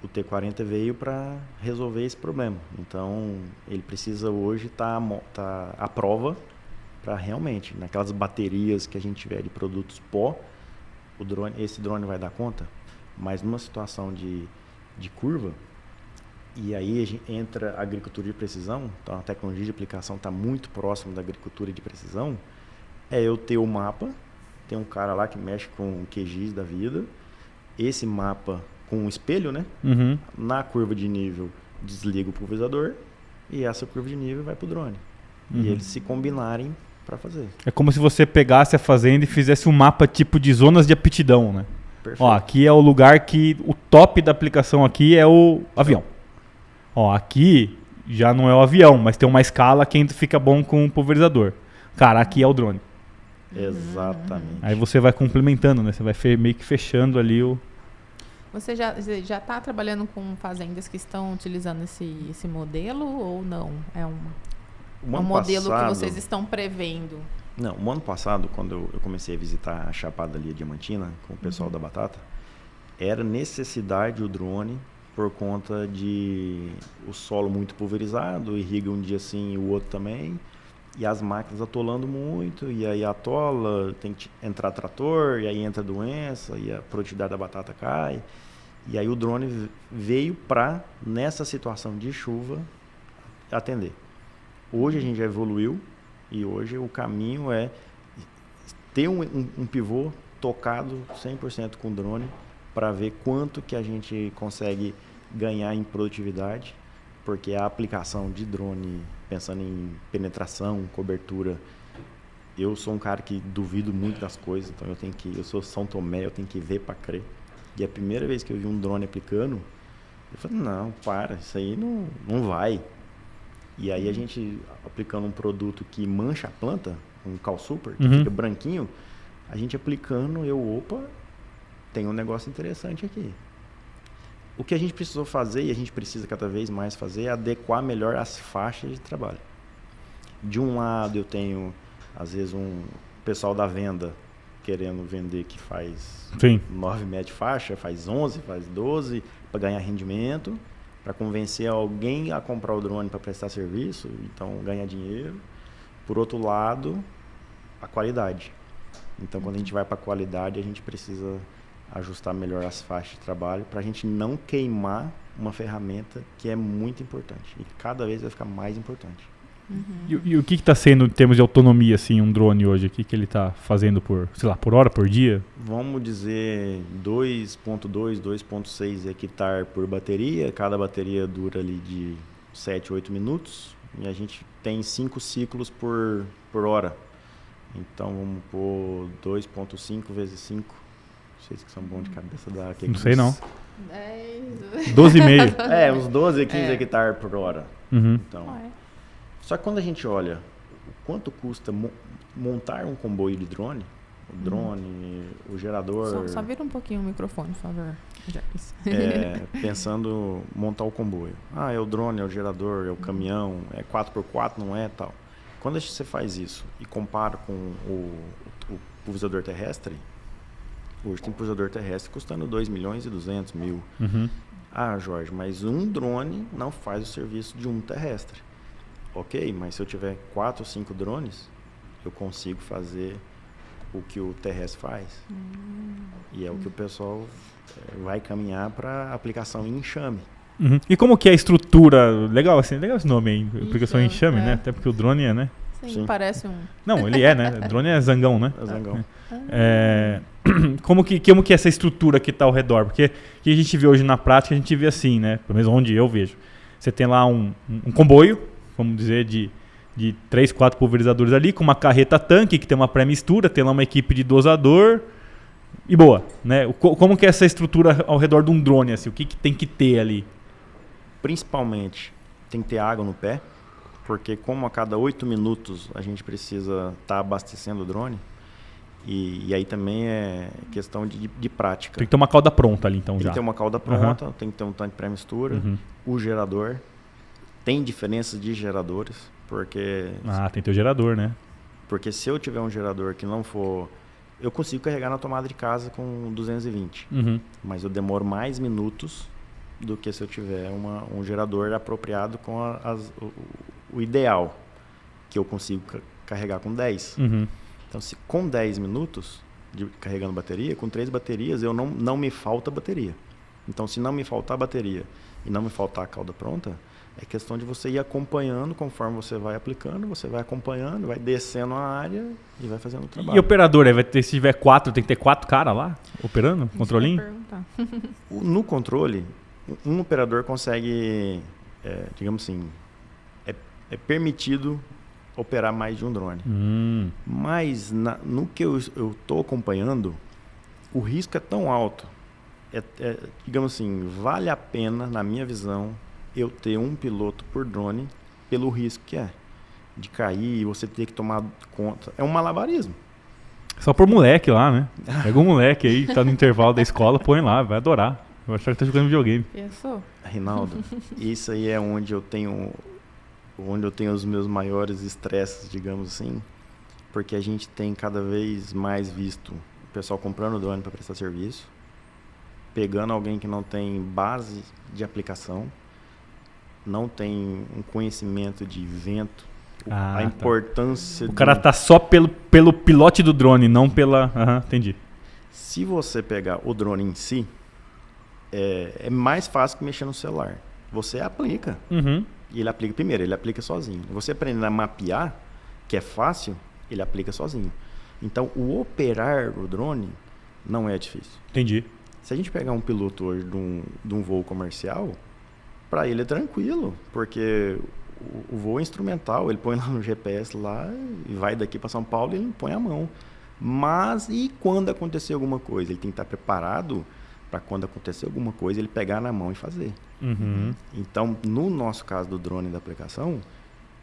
O T40 veio para resolver esse problema, então ele precisa hoje estar à prova para realmente, naquelas baterias que a gente tiver de produtos pó, esse drone vai dar conta. Mas numa situação de curva, e aí entra a agricultura de precisão, então a tecnologia de aplicação está muito próxima da agricultura de precisão, eu ter o mapa, tem um cara lá que mexe com QGIS da vida, esse mapa com um espelho, né? Uhum. Na curva de nível desliga o pulverizador e essa curva de nível vai para o drone. E eles se combinarem para fazer. É como se você pegasse a fazenda e fizesse um mapa tipo de zonas de aptidão, né? Perfeito. Ó, aqui é o lugar que o top da aplicação aqui é o avião. Ó, aqui já não é o avião, mas tem uma escala que ainda fica bom com o pulverizador. Cara, aqui é o drone. Exatamente. Aí você vai complementando, né? Você vai meio que fechando ali o... Você já está trabalhando com fazendas que estão utilizando esse modelo ou não? É um modelo que vocês estão prevendo? Não, o ano passado, quando eu comecei a visitar a Chapada ali, a Diamantina, com o pessoal da batata, era necessidade o drone por conta de o solo muito pulverizado, irriga um dia sim e o outro também, e as máquinas atolando muito, e aí atola, tem que entrar trator, e aí entra doença, e a produtividade da batata cai. E aí o drone veio para, nessa situação de chuva, atender. Hoje a gente já evoluiu, e hoje o caminho é ter um pivô tocado 100% com drone para ver quanto que a gente consegue ganhar em produtividade, porque a aplicação de drone, pensando em penetração, cobertura, eu sou um cara que duvido muito das coisas, então eu sou São Tomé, eu tenho que ver para crer. E a primeira vez que eu vi um drone aplicando, eu falei, não, isso aí não vai. E aí a gente, aplicando um produto que mancha a planta, um Cal Super, que fica branquinho, a gente aplicando, tem um negócio interessante aqui. O que a gente precisou fazer, e a gente precisa cada vez mais fazer, é adequar melhor as faixas de trabalho. De um lado eu tenho, às vezes, um pessoal da venda querendo vender que faz 9 metros de faixa, faz 11, faz 12, para ganhar rendimento, para convencer alguém a comprar o drone para prestar serviço, então ganhar dinheiro. Por outro lado, a qualidade. Então, quando a gente vai para a qualidade, a gente precisa ajustar melhor as faixas de trabalho para a gente não queimar uma ferramenta que é muito importante e cada vez vai ficar mais importante. E o que está sendo em termos de autonomia, assim, um drone hoje? O que ele está fazendo por hora, por dia? Vamos dizer 2.2, 2.6 hectare por bateria. Cada bateria dura ali de 7, 8 minutos. E a gente tem 5 ciclos por hora. Então vamos pôr 2.5 vezes 5. Vocês que são bons de cabeça da... Não sei não. 12,5. Uns 12 a 15 hectares por hora. Então... Só que quando a gente olha o quanto custa montar um comboio de drone, o drone, o gerador... Só vira um pouquinho o microfone, por favor. Pensando montar o comboio. É o drone, é o gerador, é o caminhão, é 4x4, não é tal. Quando você faz isso e compara com o pulverizador terrestre, hoje tem pulverizador terrestre custando 2.200.000. Jorge, mas um drone não faz o serviço de um terrestre. Ok, mas se eu tiver 4 ou 5 drones, eu consigo fazer o que o terrestre faz. E é o que o pessoal vai caminhar para aplicação em enxame. E como que é a estrutura? Legal esse nome aí, aplicação em enxame, né? Até porque o drone é, né? Sim, parece um... Não, ele é, né? O drone é zangão, né? É zangão. como que é essa estrutura que está ao redor? Porque o que a gente vê hoje na prática, a gente vê assim, né? Pelo menos onde eu vejo. Você tem lá um comboio, vamos dizer, de 3, 4 pulverizadores ali, com uma carreta tanque que tem uma pré-mistura, tem lá uma equipe de dosador e boa, né? Como que é essa estrutura ao redor de um drone, assim? O que tem que ter ali? Principalmente, tem que ter água no pé, porque como a cada 8 minutos a gente precisa estar abastecendo o drone, e aí também é questão de prática. Tem que ter uma cauda pronta ali, então, já. Tem que ter uma cauda pronta, tem que ter um tanque pré-mistura, o gerador. Tem diferenças de geradores, porque... tem que ter o gerador, né? Porque se eu tiver um gerador que não for... Eu consigo carregar na tomada de casa com 220, mas eu demoro mais minutos do que se eu tiver um gerador apropriado com o ideal, que eu consigo carregar com 10. Então, se com 10 minutos carregando bateria, com 3 baterias, não me falta bateria. Então, se não me faltar bateria e não me faltar a cauda pronta, é questão de você ir acompanhando conforme você vai aplicando, você vai acompanhando, vai descendo a área e vai fazendo o trabalho. E operador, se tiver 4, tem que ter 4 caras lá operando? Controlinho? No controle, um operador consegue, digamos assim, é permitido operar mais de um drone. Mas no que eu estou acompanhando, o risco é tão alto, digamos assim, vale a pena, na minha visão, eu ter um piloto por drone pelo risco que é de cair e você ter que tomar conta. É um malabarismo. Só por moleque lá, né? Pega um moleque aí que tá no intervalo da escola, põe lá, vai adorar. Vai achar que tá jogando videogame. Pensou? Rinaldo, isso aí é onde eu tenho os meus maiores estresses, digamos assim, porque a gente tem cada vez mais visto o pessoal comprando drone para prestar serviço, pegando alguém que não tem base de aplicação, não tem um conhecimento de vento, a importância... O cara tá só pelo pilote do drone, não pela... entendi. Se você pegar o drone em si, é mais fácil que mexer no celular. Você aplica. E ele aplica primeiro, ele aplica sozinho. Você aprender a mapear, que é fácil, ele aplica sozinho. Então, o operar o drone não é difícil. Entendi. Se a gente pegar um piloto hoje de um voo comercial, para ele é tranquilo, porque o voo é instrumental, ele põe lá no GPS lá e vai daqui para São Paulo e ele não põe a mão. Mas e quando acontecer alguma coisa? Ele tem que estar preparado para quando acontecer alguma coisa ele pegar na mão e fazer. Então, no nosso caso do drone da aplicação,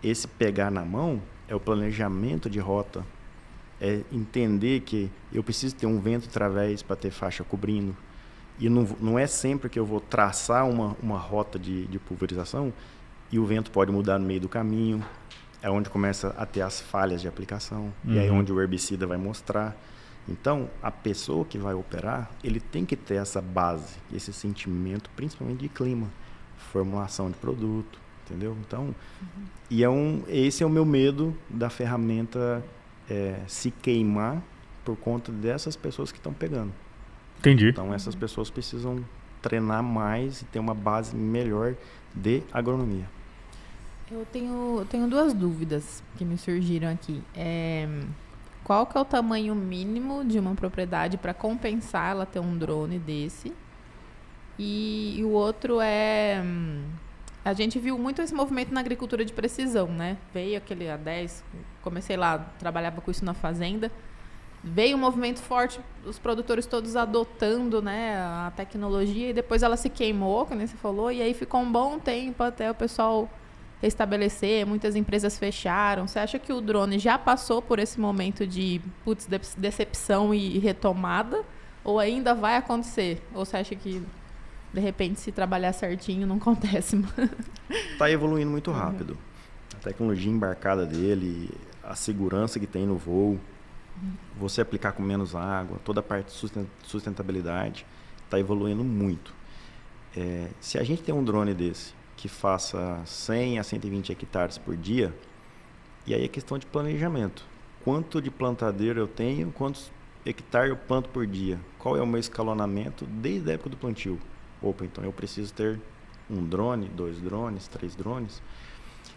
esse pegar na mão é o planejamento de rota, é entender que eu preciso ter um vento através para ter faixa cobrindo. E não é sempre que eu vou traçar uma rota de pulverização e o vento pode mudar no meio do caminho. É onde começa a ter as falhas de aplicação. E aí é onde o herbicida vai mostrar. Então, a pessoa que vai operar, ele tem que ter essa base, esse sentimento, principalmente de clima, formulação de produto, entendeu? Então, esse é o meu medo da ferramenta se queimar por conta dessas pessoas que estão pegando. Entendi. Então, essas pessoas precisam treinar mais e ter uma base melhor de agronomia. Eu tenho 2 dúvidas que me surgiram aqui. Qual que é o tamanho mínimo de uma propriedade para compensar ela ter um drone desse? E o outro a gente viu muito esse movimento na agricultura de precisão, né? Veio aquele há 10, comecei lá, trabalhava com isso na fazenda. Veio um movimento forte, os produtores todos adotando, né, a tecnologia, e depois ela se queimou, como você falou, e aí ficou um bom tempo até o pessoal restabelecer, muitas empresas fecharam. Você acha que o drone já passou por esse momento de decepção e retomada, ou ainda vai acontecer? Ou você acha que, de repente, se trabalhar certinho, não acontece? Está evoluindo muito rápido. A tecnologia embarcada dele, a segurança que tem no voo, você aplicar com menos água, toda a parte de sustentabilidade, está evoluindo muito. Se a gente tem um drone desse, que faça 100 a 120 hectares por dia, e aí é questão de planejamento. Quanto de plantadeira eu tenho, quantos hectares eu planto por dia? Qual é o meu escalonamento desde a época do plantio? Então eu preciso ter um drone, 2 drones, 3 drones.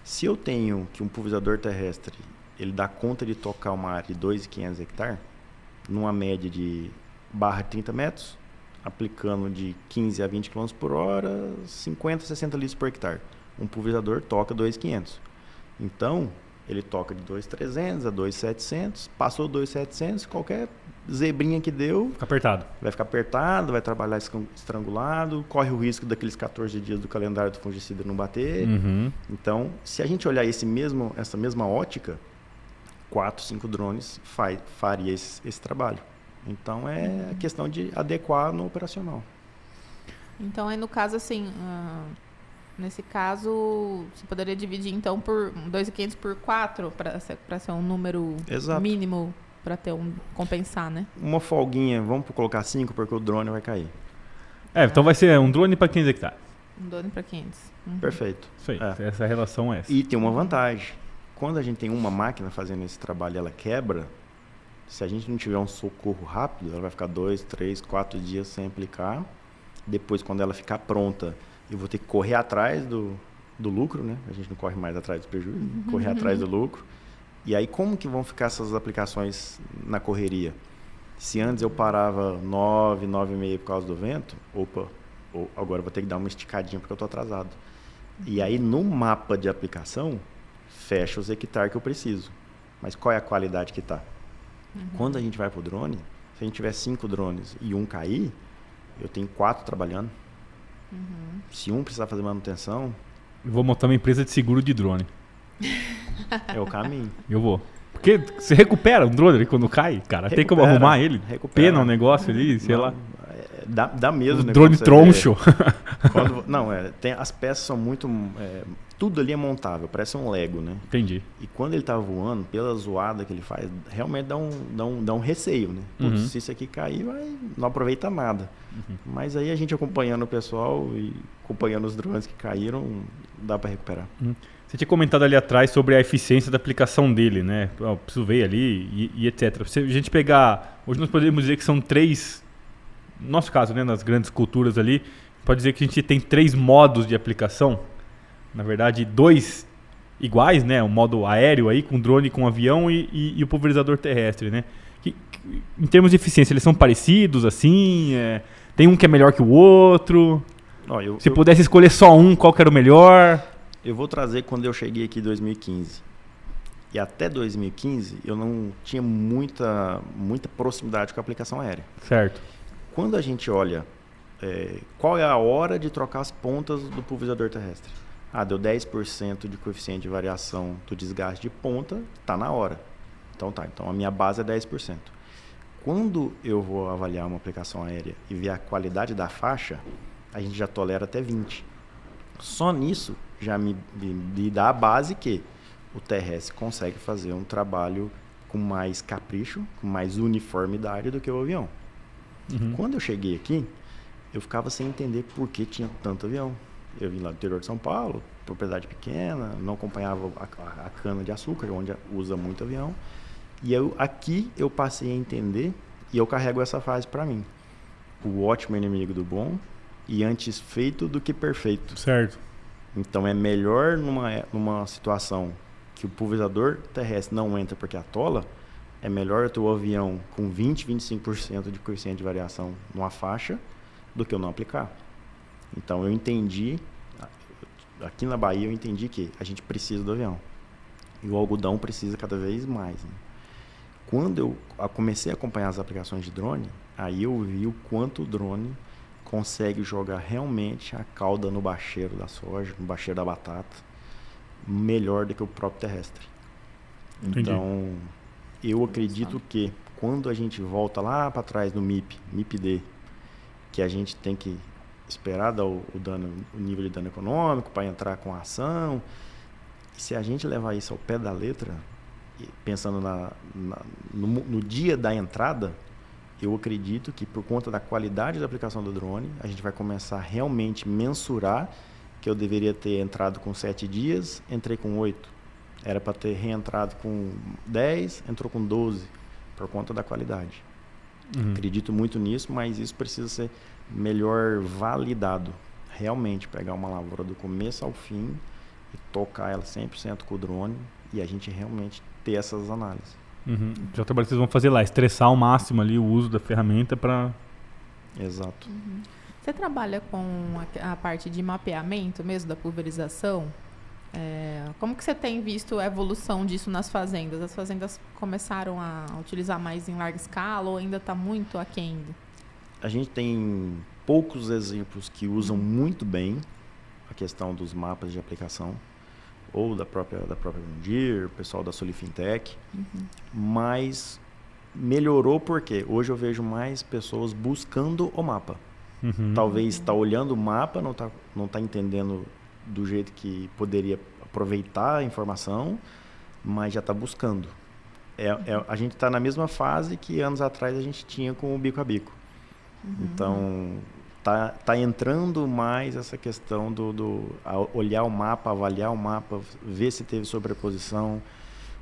Se eu tenho que um pulverizador terrestre, ele dá conta de tocar uma área de 2.500 hectares, numa média de barra de 30 metros, aplicando de 15 a 20 km por hora, 50 a 60 litros por hectare. Um pulverizador toca 2.500. Então, ele toca de 2.300 a 2.700, passou 2.700, qualquer zebrinha que deu... Fica apertado. Vai ficar apertado, vai trabalhar estrangulado, corre o risco daqueles 14 dias do calendário do fungicida não bater. Uhum. Então, se a gente olhar essa mesma ótica, 4, 5 drones faria esse trabalho. Então, é questão de adequar no operacional. Então, aí no caso, assim, nesse caso, você poderia dividir, então, por 2.500 por 4, para ser um número Exato. mínimo, para ter compensar, né? Uma folguinha, vamos colocar 5, porque o drone vai cair. Então vai ser um drone para 500 hectares. Um drone para 500. Uhum. Perfeito. Isso aí, essa relação é essa. E tem uma vantagem. Quando a gente tem uma máquina fazendo esse trabalho e ela quebra, se a gente não tiver um socorro rápido, ela vai ficar 2, 3, 4 dias sem aplicar. Depois, quando ela ficar pronta, eu vou ter que correr atrás do lucro, né? A gente não corre mais atrás do prejuízo, correr atrás do lucro. E aí, como que vão ficar essas aplicações na correria? Se antes eu parava 9, 9h30 por causa do vento, agora eu vou ter que dar uma esticadinha porque eu estou atrasado. E aí, no mapa de aplicação, fecha os hectares que eu preciso. Mas qual é a qualidade que está? Quando a gente vai para o drone, se a gente tiver 5 drones e um cair, eu tenho 4 trabalhando. Se um precisar fazer manutenção... Eu vou montar uma empresa de seguro de drone. É o caminho. Eu vou. Porque você recupera um drone ali quando cai, cara. Tem como arrumar ele? Pena um negócio ali, sei lá. Dá mesmo. Um drone troncho. As peças são muito... tudo ali é montável, parece um Lego, né? Entendi. E quando ele tá voando, pela zoada que ele faz, realmente dá um receio, né? Putz, se isso aqui cair, não aproveita nada. Mas aí a gente acompanhando o pessoal e acompanhando os drones que caíram, dá para recuperar. Você tinha comentado ali atrás sobre a eficiência da aplicação dele, né? Eu preciso ver ali e etc. Se a gente pegar... Hoje nós podemos dizer que são 3... No nosso caso, né? Nas grandes culturas ali, pode dizer que a gente tem 3 modos de aplicação. Na verdade, 2 iguais, né? O modo aéreo aí, com drone, com avião e o pulverizador terrestre, né? Em termos de eficiência, eles são parecidos, assim? Tem um que é melhor que o outro? Se pudesse escolher só um, qual que era o melhor? Eu vou trazer quando eu cheguei aqui em 2015. E até 2015, eu não tinha muita proximidade com a aplicação aérea. Certo. Quando a gente olha qual é a hora de trocar as pontas do pulverizador terrestre? Deu 10% de coeficiente de variação do desgaste de ponta, está na hora. Então a minha base é 10%. Quando eu vou avaliar uma aplicação aérea e ver a qualidade da faixa, a gente já tolera até 20%. Só nisso já me dá a base que o terrestre consegue fazer um trabalho com mais capricho, com mais uniformidade do que o avião. Quando eu cheguei aqui, eu ficava sem entender por que tinha tanto avião. Eu vim lá do interior de São Paulo, propriedade pequena, não acompanhava a cana de açúcar, onde usa muito avião. E aqui eu passei a entender, e eu carrego essa frase para mim. O ótimo é inimigo do bom, e antes feito do que perfeito. Certo. Então é melhor numa situação que o pulverizador terrestre não entra porque atola, é melhor ter o avião com 20, 25% de coeficiente de variação numa faixa do que eu não aplicar. Então eu entendi, aqui na Bahia eu entendi que a gente precisa do avião. E o algodão precisa cada vez mais. Né? Quando eu comecei a acompanhar as aplicações de drone, aí eu vi o quanto o drone consegue jogar realmente a cauda no bacheiro da soja, no bacheiro da batata, melhor do que o próprio terrestre. Entendi. Então, eu acredito que quando a gente volta lá para trás no MIP-D, que a gente tem que esperar dar o nível de dano econômico para entrar com a ação, se a gente levar isso ao pé da letra, pensando no dia da entrada, eu acredito que por conta da qualidade da aplicação do drone, a gente vai começar a realmente mensurar que eu deveria ter entrado com 7 dias, entrei com 8. Era para ter reentrado com 10, entrou com 12, por conta da qualidade. Acredito muito nisso, mas isso precisa ser melhor validado. Realmente pegar uma lavoura do começo ao fim e tocar ela 100% com o drone e a gente realmente ter essas análises. Uhum. Já trabalho que vocês vão fazer lá, estressar ao máximo ali o uso da ferramenta para... Exato. Uhum. Você trabalha com a parte de mapeamento mesmo da pulverização? Como que você tem visto a evolução disso nas fazendas? As fazendas começaram a utilizar mais em larga escala ou ainda está muito aquém? A gente tem poucos exemplos que usam muito bem a questão dos mapas de aplicação, ou da própria John Deere, o pessoal da Solifintec, mas melhorou porque hoje eu vejo mais pessoas buscando o mapa. Talvez está olhando o mapa, não tá entendendo do jeito que poderia aproveitar a informação, mas já está buscando. A gente está na mesma fase que anos atrás a gente tinha com o bico a bico. Então, tá entrando mais essa questão do olhar o mapa, avaliar o mapa, ver se teve sobreposição,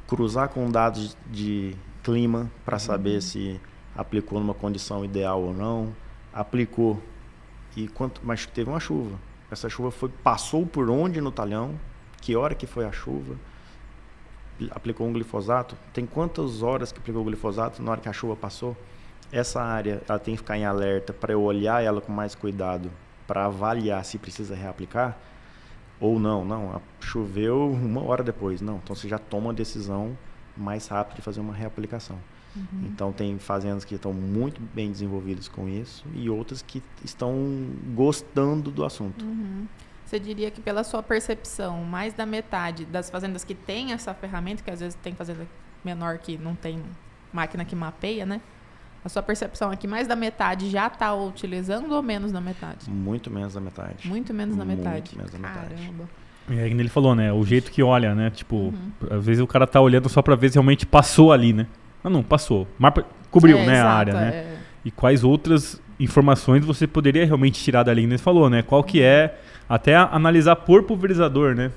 cruzar com dados de clima para saber se aplicou numa condição ideal ou não, aplicou, mas teve uma chuva. Essa chuva passou por onde no talhão, que hora que foi a chuva, aplicou um glifosato, tem quantas horas que aplicou o glifosato na hora que a chuva passou? Essa área ela tem que ficar em alerta para eu olhar ela com mais cuidado, para avaliar se precisa reaplicar ou não, choveu 1 hora depois, não, então você já toma uma decisão mais rápida de fazer uma reaplicação. Então tem fazendas que estão muito bem desenvolvidas com isso e outras que estão gostando do assunto. Você diria que pela sua percepção, mais da metade das fazendas que tem essa ferramenta, que às vezes tem fazenda menor que não tem máquina que mapeia, né? A sua percepção é que mais da metade já está utilizando ou menos da metade? Muito menos da metade. Muito menos da metade. Muito menos da metade. Caramba. E aí ele falou, né? O jeito que olha, né? Tipo, às vezes o cara tá olhando só para ver se realmente passou ali, né? Não passou. Mapa cobriu, né, exato, a área, né? E quais outras informações você poderia realmente tirar dali? Ele falou, né? Qual que é... Até analisar por pulverizador, né?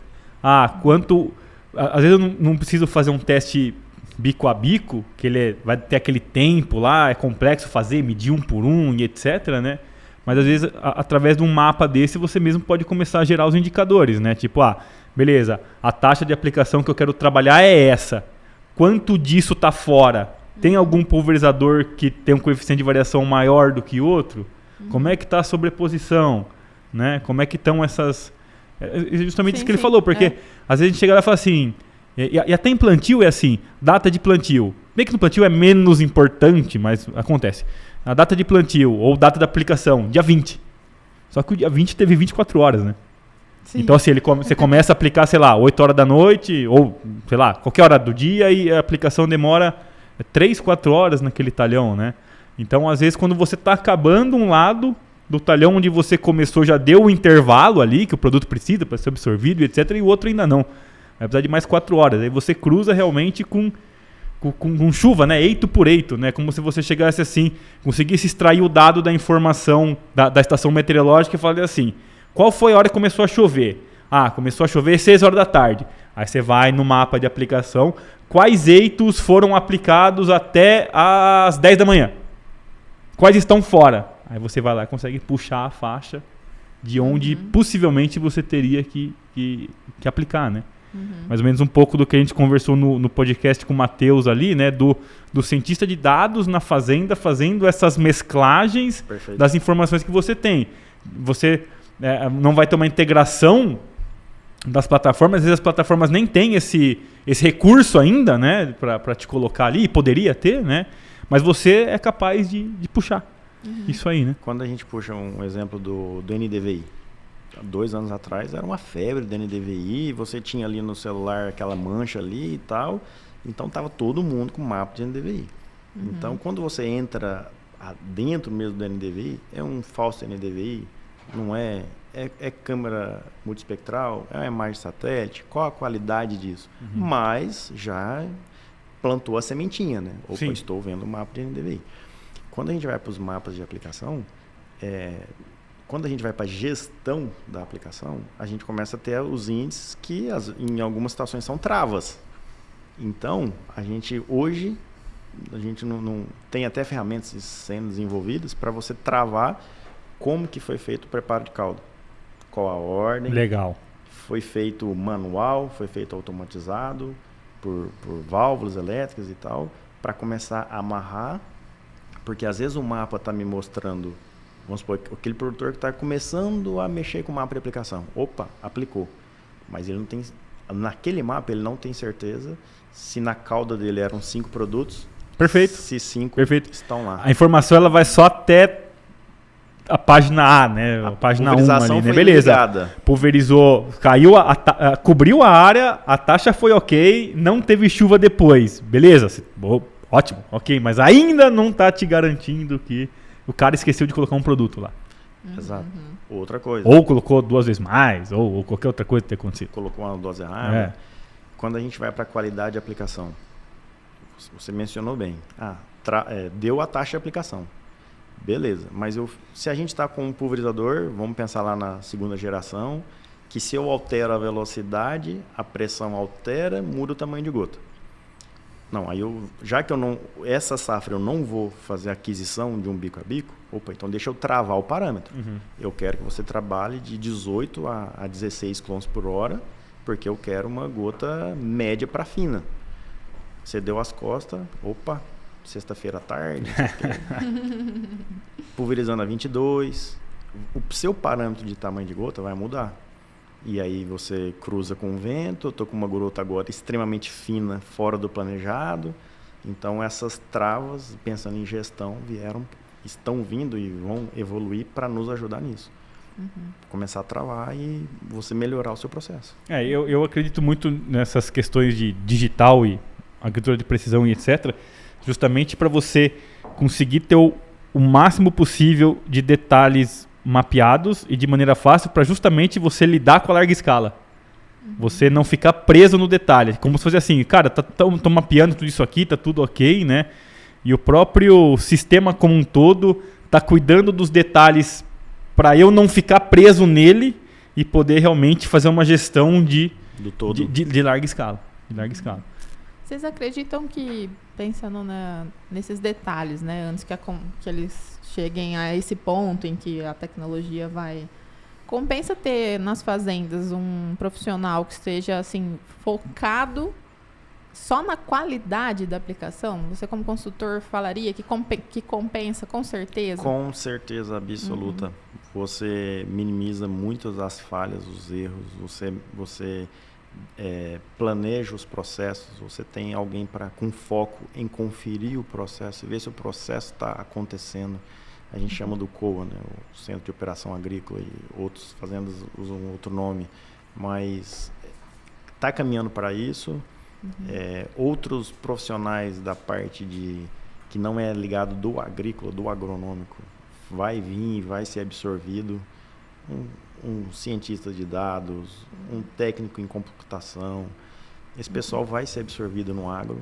Quanto... Às vezes eu não preciso fazer um teste bico a bico, que vai ter aquele tempo lá, é complexo fazer, medir 1 por 1 e etc, né? Mas às vezes, através de um mapa desse, você mesmo pode começar a gerar os indicadores, né? Tipo, beleza, a taxa de aplicação que eu quero trabalhar é essa. Quanto disso está fora? Tem algum pulverizador que tem um coeficiente de variação maior do que outro? Como é que está a sobreposição? Né? Como é que estão essas... justamente isso que ele falou, porque às vezes a gente chega lá e fala assim, e até em plantio é assim, data de plantio. Bem que no plantio é menos importante, mas acontece. A data de plantio ou data da aplicação, dia 20. Só que o dia 20 teve 24 horas, né? Sim. Então assim, você começa a aplicar, sei lá, 8 horas da noite, ou sei lá, qualquer hora do dia, e a aplicação demora 3, 4 horas naquele talhão, né? Então às vezes quando você está acabando um lado do talhão onde você começou, já deu o intervalo ali que o produto precisa para ser absorvido, etc, e o outro ainda não. Vai precisar de mais 4 horas. Aí você cruza realmente com chuva, né? Eito por eito, né? Como se você chegasse assim, conseguisse extrair o dado da informação da estação meteorológica e falasse assim, qual foi a hora que começou a chover? Começou a chover 6 horas da tarde. Aí você vai no mapa de aplicação, quais eitos foram aplicados até as 10 da manhã? Quais estão fora? Aí você vai lá e consegue puxar a faixa de onde possivelmente você teria que aplicar, né? Mais ou menos um pouco do que a gente conversou no podcast com o Matheus ali, né? Do cientista de dados na fazenda fazendo essas mesclagens das informações que você tem. Você não vai ter uma integração das plataformas, às vezes as plataformas nem têm esse recurso ainda, né? Para te colocar ali, poderia ter, né? Mas você é capaz de puxar. Isso aí, né? Quando a gente puxa um exemplo do NDVI, 2 anos atrás era uma febre do NDVI, você tinha ali no celular aquela mancha ali e tal, então estava todo mundo com mapa de NDVI. Então quando você entra dentro mesmo do NDVI, é um falso NDVI, não é câmera multispectral, é uma imagem satélite, qual a qualidade disso? Mas já plantou a sementinha, né? Opa, estou vendo o mapa de NDVI. Quando a gente vai para os mapas de aplicação, quando a gente vai para a gestão da aplicação, a gente começa a ter os índices que em algumas situações são travas. Então, hoje, a gente não tem até ferramentas sendo desenvolvidas para você travar como que foi feito o preparo de caldo. Qual a ordem. Legal. Foi feito manual, foi feito automatizado. por válvulas elétricas e tal, para começar a amarrar, porque às vezes o mapa está me mostrando, vamos supor, aquele produtor que está começando a mexer com o mapa de aplicação. Opa, aplicou. Mas ele não tem, naquele mapa ele não tem certeza se na cauda dele eram 5 produtos, Perfeito. se 5 Perfeito. estão lá. A informação ela vai só até a página A, né? A página 1 ali, né? Beleza. Ligada. Pulverizou, caiu, cobriu a área, a taxa foi ok, não teve chuva depois. Beleza, ótimo, ok, mas ainda não está te garantindo que o cara esqueceu de colocar um produto lá. Exato. Outra coisa. Ou colocou 2 vezes mais, ou qualquer outra coisa ter acontecido. Colocou uma dose errada. Quando a gente vai para a qualidade de aplicação, você mencionou bem. Deu a taxa de aplicação. Beleza, mas se a gente está com um pulverizador, vamos pensar lá na segunda geração, que se eu altero a velocidade, a pressão altera, muda o tamanho de gota. Não, aí já que essa safra eu não vou fazer aquisição de um bico a bico, então deixa eu travar o parâmetro. Eu quero que você trabalhe de 18 a 16 km por hora, porque eu quero uma gota média para fina. Você deu as costas, sexta-feira à tarde, pulverizando a 22, o seu parâmetro de tamanho de gota vai mudar. E aí você cruza com o vento, eu estou com uma gota agora extremamente fina, fora do planejado. Então essas travas, pensando em gestão, estão vindo e vão evoluir para nos ajudar nisso. Começar a travar e você melhorar o seu processo. Eu acredito muito nessas questões de digital e agricultura de precisão e etc., justamente para você conseguir ter o máximo possível de detalhes mapeados e de maneira fácil para justamente você lidar com a larga escala. Você não ficar preso no detalhe. Como se fosse assim, cara, tô mapeando tudo isso aqui, tá tudo ok, né? E o próprio sistema como um todo tá cuidando dos detalhes para eu não ficar preso nele e poder realmente fazer uma gestão de larga escala. Vocês acreditam que, pensando nesses detalhes, né, antes que eles cheguem a esse ponto em que a tecnologia compensa ter nas fazendas um profissional que esteja assim, focado só na qualidade da aplicação? Você, como consultor, falaria que compensa, com certeza? Com certeza absoluta. Você minimiza muitas das falhas, os erros, você planeja os processos, você tem alguém com foco em conferir o processo e ver se o processo está acontecendo. A gente chama do COA, né, o Centro de Operação Agrícola, e outros fazendas usam outro nome, mas está caminhando para isso. Outros profissionais da parte que não é ligado do agrícola, do agronômico, vai vir, vai ser absorvido. Um cientista de dados, um técnico em computação, esse pessoal vai ser absorvido no agro.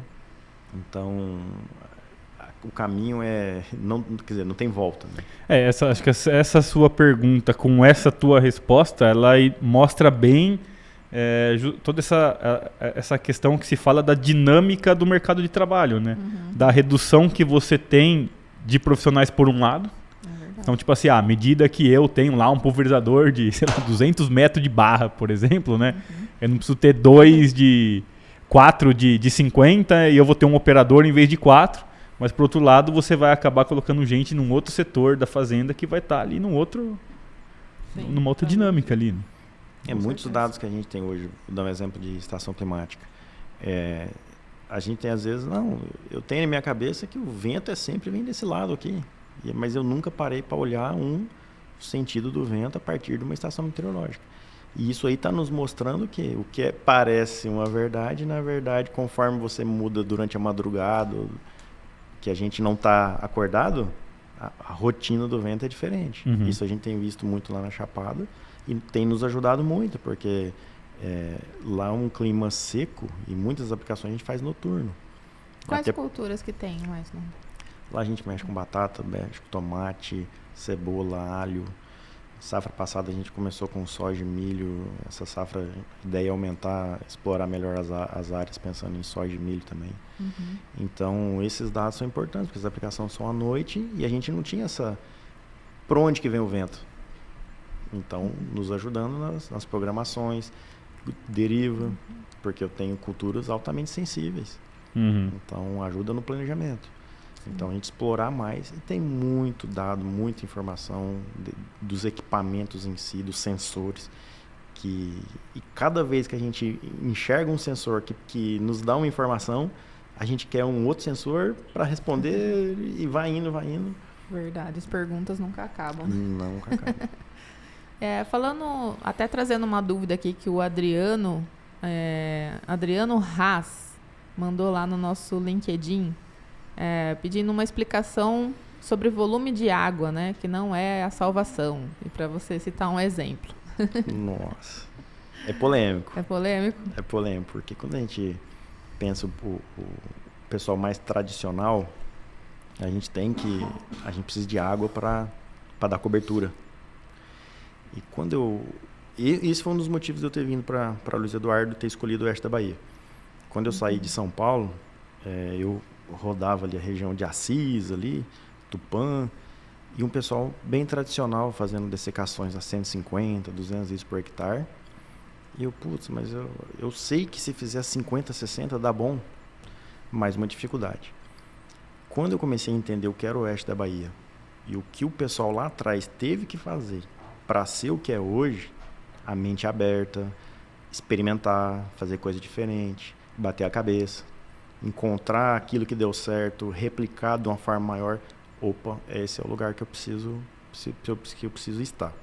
Então o caminho não tem volta, né? Acho que essa sua pergunta com essa tua resposta, ela mostra bem toda essa questão que se fala da dinâmica do mercado de trabalho, né? Da redução que você tem de profissionais por um lado. Então, tipo assim, à medida que eu tenho lá um pulverizador de, 200 metros de barra, por exemplo, né? Eu não preciso ter 4 de 50 e eu vou ter um operador em vez de 4. Mas, por outro lado, você vai acabar colocando gente num outro setor da fazenda que vai estar ali numa outra dinâmica ali. Né? Muitos dados que a gente tem hoje, vou dar um exemplo de estação climática. A gente tem, às vezes, eu tenho na minha cabeça que o vento sempre vem desse lado aqui. Mas eu nunca parei para olhar o sentido do vento a partir de uma estação meteorológica. E isso aí está nos mostrando que o que parece uma verdade, na verdade, conforme você muda durante a madrugada, que a gente não está acordado, a rotina do vento é diferente. Isso a gente tem visto muito lá na Chapada e tem nos ajudado muito, porque lá é um clima seco e muitas aplicações a gente faz noturno. Quais culturas que tem mais, né? Lá a gente mexe com batata, mexe com tomate, cebola, alho. Safra passada a gente começou com soja e milho. Essa safra, a ideia é aumentar, explorar melhor as áreas, pensando em soja e milho também. Então, esses dados são importantes, porque as aplicações são à noite e a gente não tinha por onde que vem o vento. Então, nos ajudando nas programações. deriva, porque eu tenho culturas altamente sensíveis. Então, ajuda no planejamento. Então, a gente explorar mais. E tem muito dado, muita informação dos equipamentos em si, dos sensores. E cada vez que a gente enxerga um sensor que nos dá uma informação, a gente quer um outro sensor para responder e vai indo, vai indo. Verdade, as perguntas nunca acabam. Nunca acabam. Falando, até trazendo uma dúvida aqui que o Adriano Haas mandou lá no nosso LinkedIn, pedindo uma explicação sobre volume de água, né, que não é a salvação. E para você citar um exemplo. Nossa, é polêmico. É polêmico? É polêmico, porque quando a gente pensa o pessoal mais tradicional, a gente precisa de água para dar cobertura. E esse foi um dos motivos de eu ter vindo para Luiz Eduardo, ter escolhido o oeste da Bahia. Quando eu saí de São Paulo, eu rodava ali a região de Assis, ali, Tupã, e um pessoal bem tradicional fazendo dessecações a 150, 200 litros por hectare. E mas eu sei que se fizer 50, 60 dá bom, mas uma dificuldade. Quando eu comecei a entender o que era o oeste da Bahia e o que o pessoal lá atrás teve que fazer para ser o que é hoje, a mente aberta, experimentar, fazer coisa diferente, bater a cabeça, encontrar aquilo que deu certo, replicar de uma forma maior. Esse é o lugar que eu preciso estar.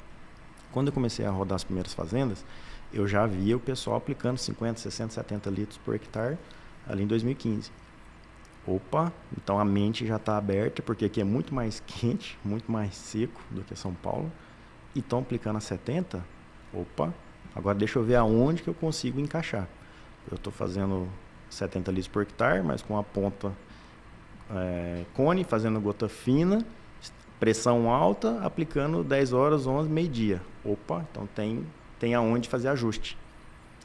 Quando eu comecei a rodar as primeiras fazendas, eu já via o pessoal aplicando 50, 60, 70 litros por hectare ali em 2015. Então a mente já está aberta, porque aqui é muito mais quente, muito mais seco do que São Paulo. E estão aplicando a 70, agora deixa eu ver aonde que eu consigo encaixar. Eu estou fazendo 70 litros por hectare, mas com a ponta cone, fazendo gota fina, pressão alta, aplicando 10 horas, 11, meio-dia. Então tem aonde fazer ajuste.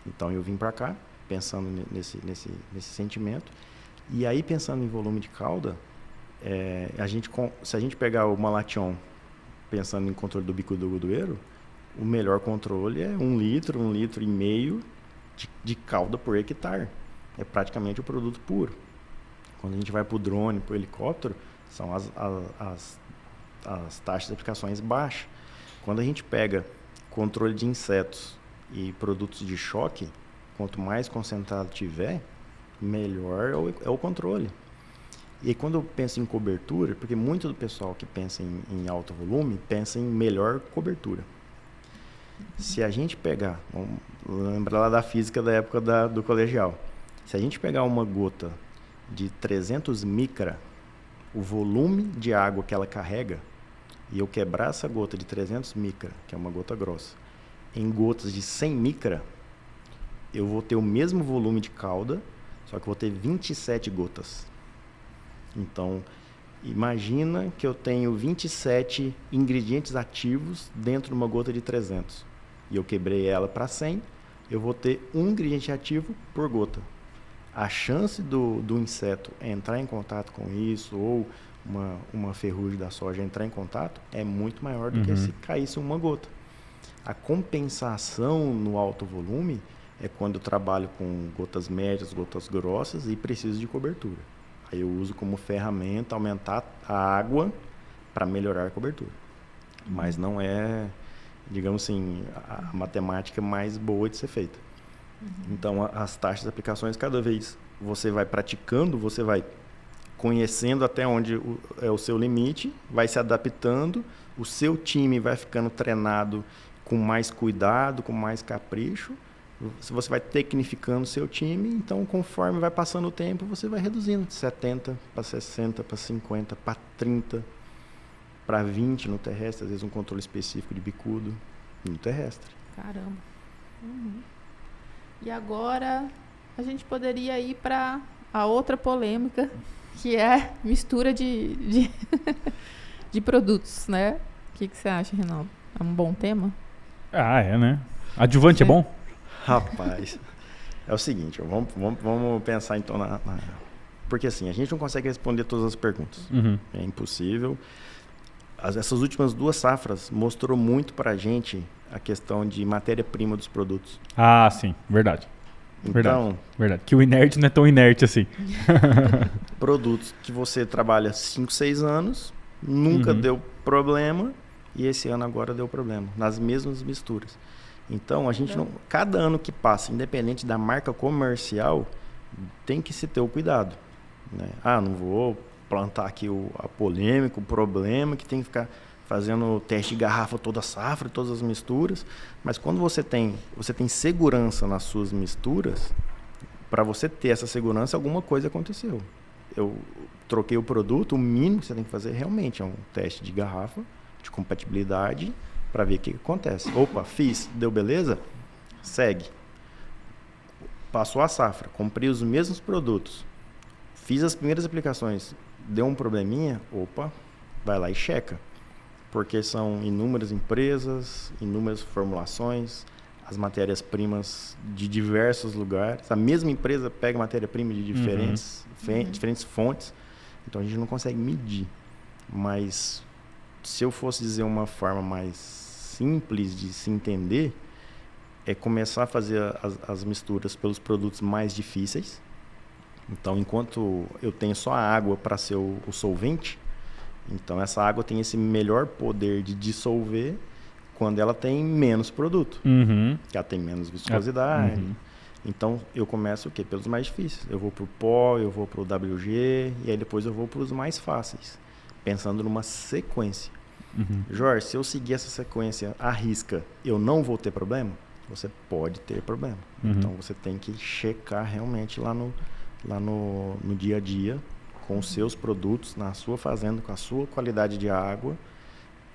Então eu vim para cá, pensando nesse sentimento. E aí, pensando em volume de cauda, se a gente pegar o Malation, pensando em controle do bico do godoeiro, o melhor controle é 1 litro, 1,5 litro de cauda por hectare. É praticamente o produto puro. Quando a gente vai para o drone, para o helicóptero, são as taxas de aplicações baixas. Quando a gente pega controle de insetos e produtos de choque, quanto mais concentrado tiver, melhor é o controle. E aí, quando eu penso em cobertura, porque muito do pessoal que pensa em alto volume, pensa em melhor cobertura. Se a gente pegar, vamos lembrar lá da física da época do colegial, se a gente pegar uma gota de 300 micra, o volume de água que ela carrega, e eu quebrar essa gota de 300 micra, que é uma gota grossa, em gotas de 100 micra, eu vou ter o mesmo volume de cauda, só que eu vou ter 27 gotas. Então, imagina que eu tenho 27 ingredientes ativos dentro de uma gota de 300. E eu quebrei ela para 100, eu vou ter um ingrediente ativo por gota. A chance do inseto entrar em contato com isso, ou uma ferrugem da soja entrar em contato, é muito maior do que se caísse uma gota. A compensação no alto volume é quando eu trabalho com gotas médias, gotas grossas e preciso de cobertura. Aí eu uso como ferramenta aumentar a água para melhorar a cobertura. Mas não é, digamos assim, a matemática mais boa de ser feita. Então, as taxas de aplicações, cada vez você vai praticando, você vai conhecendo até onde é o seu limite, vai se adaptando, o seu time vai ficando treinado com mais cuidado, com mais capricho. Você vai tecnificando o seu time, então conforme vai passando o tempo, você vai reduzindo de 70 para 60, para 50, para 30, para 20 no terrestre, às vezes um controle específico de bicudo no terrestre. Caramba. E agora a gente poderia ir para a outra polêmica, que é mistura de produtos, né? O que você acha, Reinaldo? É um bom tema? É, né? Adjuvante é bom? Rapaz, é o seguinte, vamos pensar então porque assim, a gente não consegue responder todas as perguntas. É impossível. essas últimas 2 safras mostrou muito para a gente a questão de matéria-prima dos produtos. Ah, sim, verdade. Então, verdade. Que o inerte não é tão inerte assim. produtos que você trabalha 5, 6 anos, nunca deu problema, e esse ano agora deu problema, nas mesmas misturas. Então, a gente não, cada ano que passa, independente da marca comercial, tem que se ter o cuidado, né? Não vou plantar aqui a polêmica, o problema, que tem que ficar fazendo teste de garrafa toda safra, todas as misturas. Mas quando você tem segurança nas suas misturas, para você ter essa segurança, alguma coisa aconteceu. Eu troquei o produto, o mínimo que você tem que fazer realmente é um teste de garrafa, de compatibilidade, para ver o que acontece. Opa, fiz, deu beleza? Segue. Passou a safra, comprei os mesmos produtos, fiz as primeiras aplicações, deu um probleminha, opa, vai lá e checa. Porque são inúmeras empresas, inúmeras formulações, as matérias-primas de diversos lugares. A mesma empresa pega matéria-prima de diferentes fontes, então a gente não consegue medir. Mas se eu fosse dizer uma forma mais simples de se entender, é começar a fazer as misturas pelos produtos mais difíceis. Então, enquanto eu tenho só a água para ser o solvente, então essa água tem esse melhor poder de dissolver quando ela tem menos produto, que ela tem menos viscosidade. Então eu começo o quê? Pelos mais difíceis. Eu vou para o pó, eu vou para o WG, e aí depois eu vou para os mais fáceis, pensando numa sequência. Jorge, se eu seguir essa sequência à risca, eu não vou ter problema? Você pode ter problema. Então você tem que checar realmente lá no dia a dia, com os seus produtos, na sua fazenda, com a sua qualidade de água,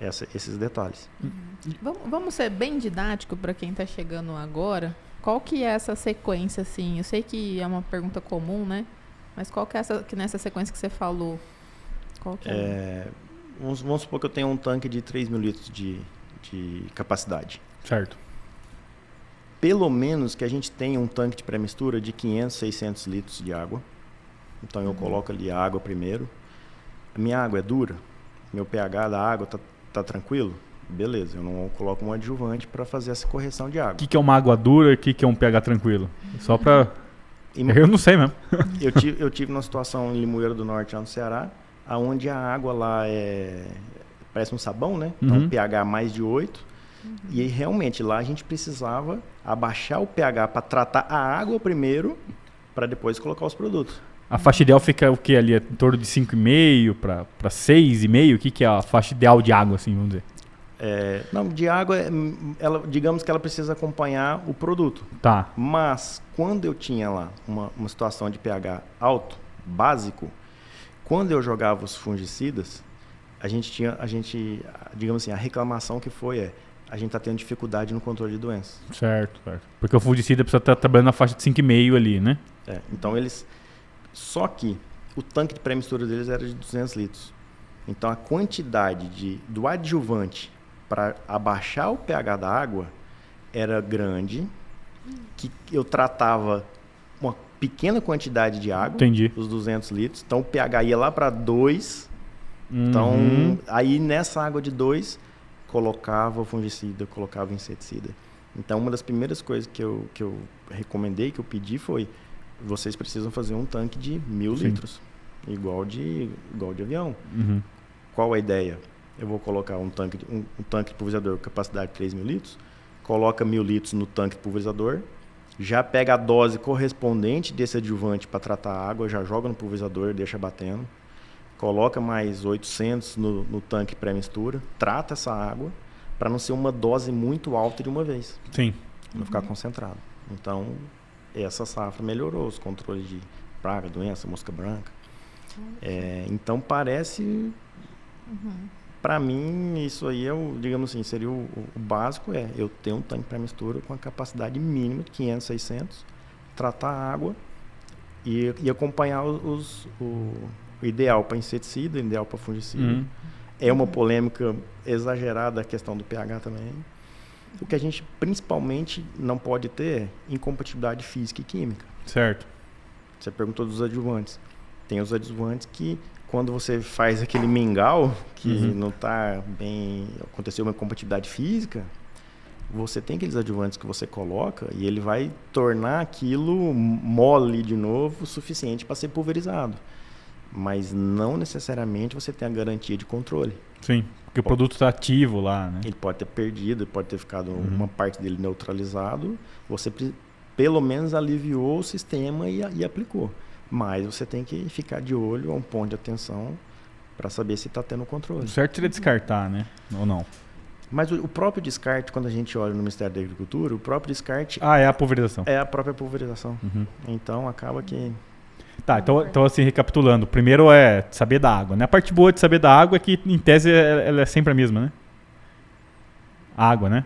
esses detalhes. Vamos ser bem didático para quem está chegando agora. Qual que é essa sequência, assim? Eu sei que é uma pergunta comum, né? Mas qual que é nessa sequência que você falou? Qual que é? Vamos supor que eu tenho um tanque de 3 mil litros de capacidade. Certo. Pelo menos que a gente tenha um tanque de pré-mistura de 500, 600 litros de água. Então eu coloco ali a água primeiro. A minha água é dura? Meu pH da água tá tranquilo? Beleza, eu não coloco um adjuvante para fazer essa correção de água. O que é uma água dura e o que é um pH tranquilo? Só para... Eu não sei mesmo. Eu tive uma situação em Limoeiro do Norte, lá no Ceará, onde a água lá parece um sabão, né? Então pH mais de 8. E aí, realmente, lá a gente precisava abaixar o pH para tratar a água primeiro, para depois colocar os produtos. A faixa ideal fica o que ali? Em torno de 5,5 para 6,5? O que é a faixa ideal de água, assim, vamos dizer? Não, de água, digamos que ela precisa acompanhar o produto. Tá. Mas, quando eu tinha lá uma situação de pH alto, básico, quando eu jogava os fungicidas, digamos assim, a reclamação que foi a gente está tendo dificuldade no controle de doenças. Certo. Porque o fungicida precisa estar trabalhando na faixa de 5,5 ali, né? Então só que o tanque de pré-mistura deles era de 200 litros. Então a quantidade do adjuvante para abaixar o pH da água era grande, que eu tratava uma pequena quantidade de água, Entendi. Os 200 litros. Então o pH ia lá para 2. Então, aí nessa água de 2, colocava o fungicida, colocava o inseticida. Então, uma das primeiras coisas que eu recomendei, que eu pedi foi: vocês precisam fazer um tanque de 1.000 litros, igual de avião. Qual a ideia? Eu vou colocar um tanque de pulverizador com capacidade de 3 mil litros, coloca 1.000 litros no tanque de pulverizador, já pega a dose correspondente desse adjuvante para tratar a água, já joga no pulverizador, deixa batendo, coloca mais 800 no tanque pré-mistura, trata essa água para não ser uma dose muito alta de uma vez. Sim. Não ficar concentrado. Então, essa safra melhorou os controles de praga, doença, mosca branca. Então, parece... Para mim, isso aí digamos assim, seria o básico, eu ter um tanque pré-mistura com a capacidade mínima de 500, 600, tratar a água e acompanhar o ideal para inseticida, ideal para fungicida. É uma polêmica exagerada a questão do pH também. O que a gente principalmente não pode ter é incompatibilidade física e química. Certo. Você perguntou dos adjuvantes. Tem os adjuvantes que quando você faz aquele mingau, que não está bem, aconteceu uma incompatibilidade física, você tem aqueles adjuvantes que você coloca e ele vai tornar aquilo mole de novo o suficiente para ser pulverizado. Mas não necessariamente você tem a garantia de controle. Sim, porque o produto está ativo lá, né? Ele pode ter perdido, pode ter ficado uma parte dele neutralizado. Você pelo menos aliviou o sistema e aplicou. Mas você tem que ficar de olho, a um ponto de atenção, para saber se está tendo controle. O certo seria descartar, né? Ou não? Mas o próprio descarte, quando a gente olha no Ministério da Agricultura, o próprio descarte... é a pulverização. É a própria pulverização. Então, acaba que... Tá, então assim, recapitulando. Primeiro é saber da água, né? A parte boa de saber da água é que, em tese, ela é sempre a mesma, né? A água, né?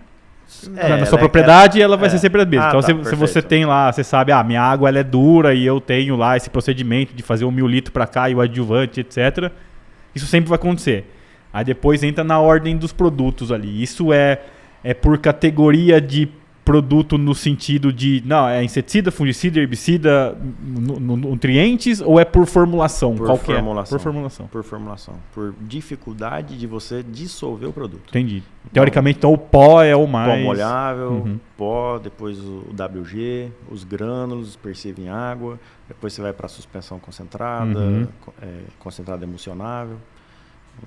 Na sua propriedade, ela vai ser sempre a mesma. Então, se você tem lá, você sabe, minha água ela é dura e eu tenho lá esse procedimento de fazer 1.000 litros para cá e o adjuvante, etc. Isso sempre vai acontecer. Aí depois entra na ordem dos produtos ali. Isso é por categoria de produto no sentido de... Não, é inseticida, fungicida, herbicida, nutrientes ou é por formulação? Por Qual formulação. Que é? Por formulação. Por formulação. Por dificuldade de você dissolver o produto. Entendi. Teoricamente, então, o pó é o mais... Pó molhável, pó, depois o WG, os grânulos dispersivos em água, depois você vai para a suspensão concentrada, concentrada emulsionável.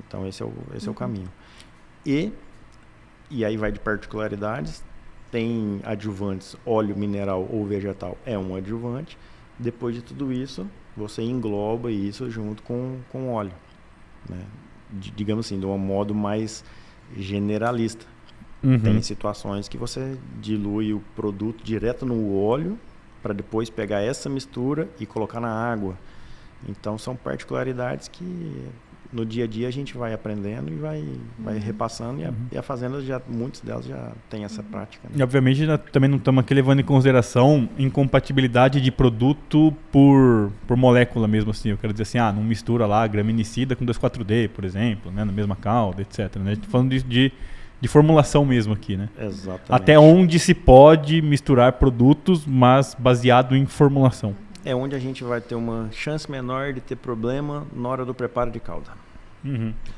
Então, esse é o caminho. E aí vai de particularidades. Tem adjuvantes, óleo mineral ou vegetal é um adjuvante. Depois de tudo isso, você engloba isso junto com óleo. Né? Digamos assim, de um modo mais generalista. Tem situações que você dilui o produto direto no óleo para depois pegar essa mistura e colocar na água. Então, são particularidades que no dia a dia a gente vai aprendendo e vai repassando e a fazenda muitas delas já tem essa prática. Né? E obviamente também não estamos aqui levando em consideração incompatibilidade de produto por molécula mesmo assim. Eu quero dizer assim, não mistura lá graminicida com 2,4-D, por exemplo, né, na mesma cauda, etc. Né? A gente está falando de formulação mesmo aqui, né? Exatamente. Até onde se pode misturar produtos, mas baseado em formulação. É onde a gente vai ter uma chance menor de ter problema na hora do preparo de calda.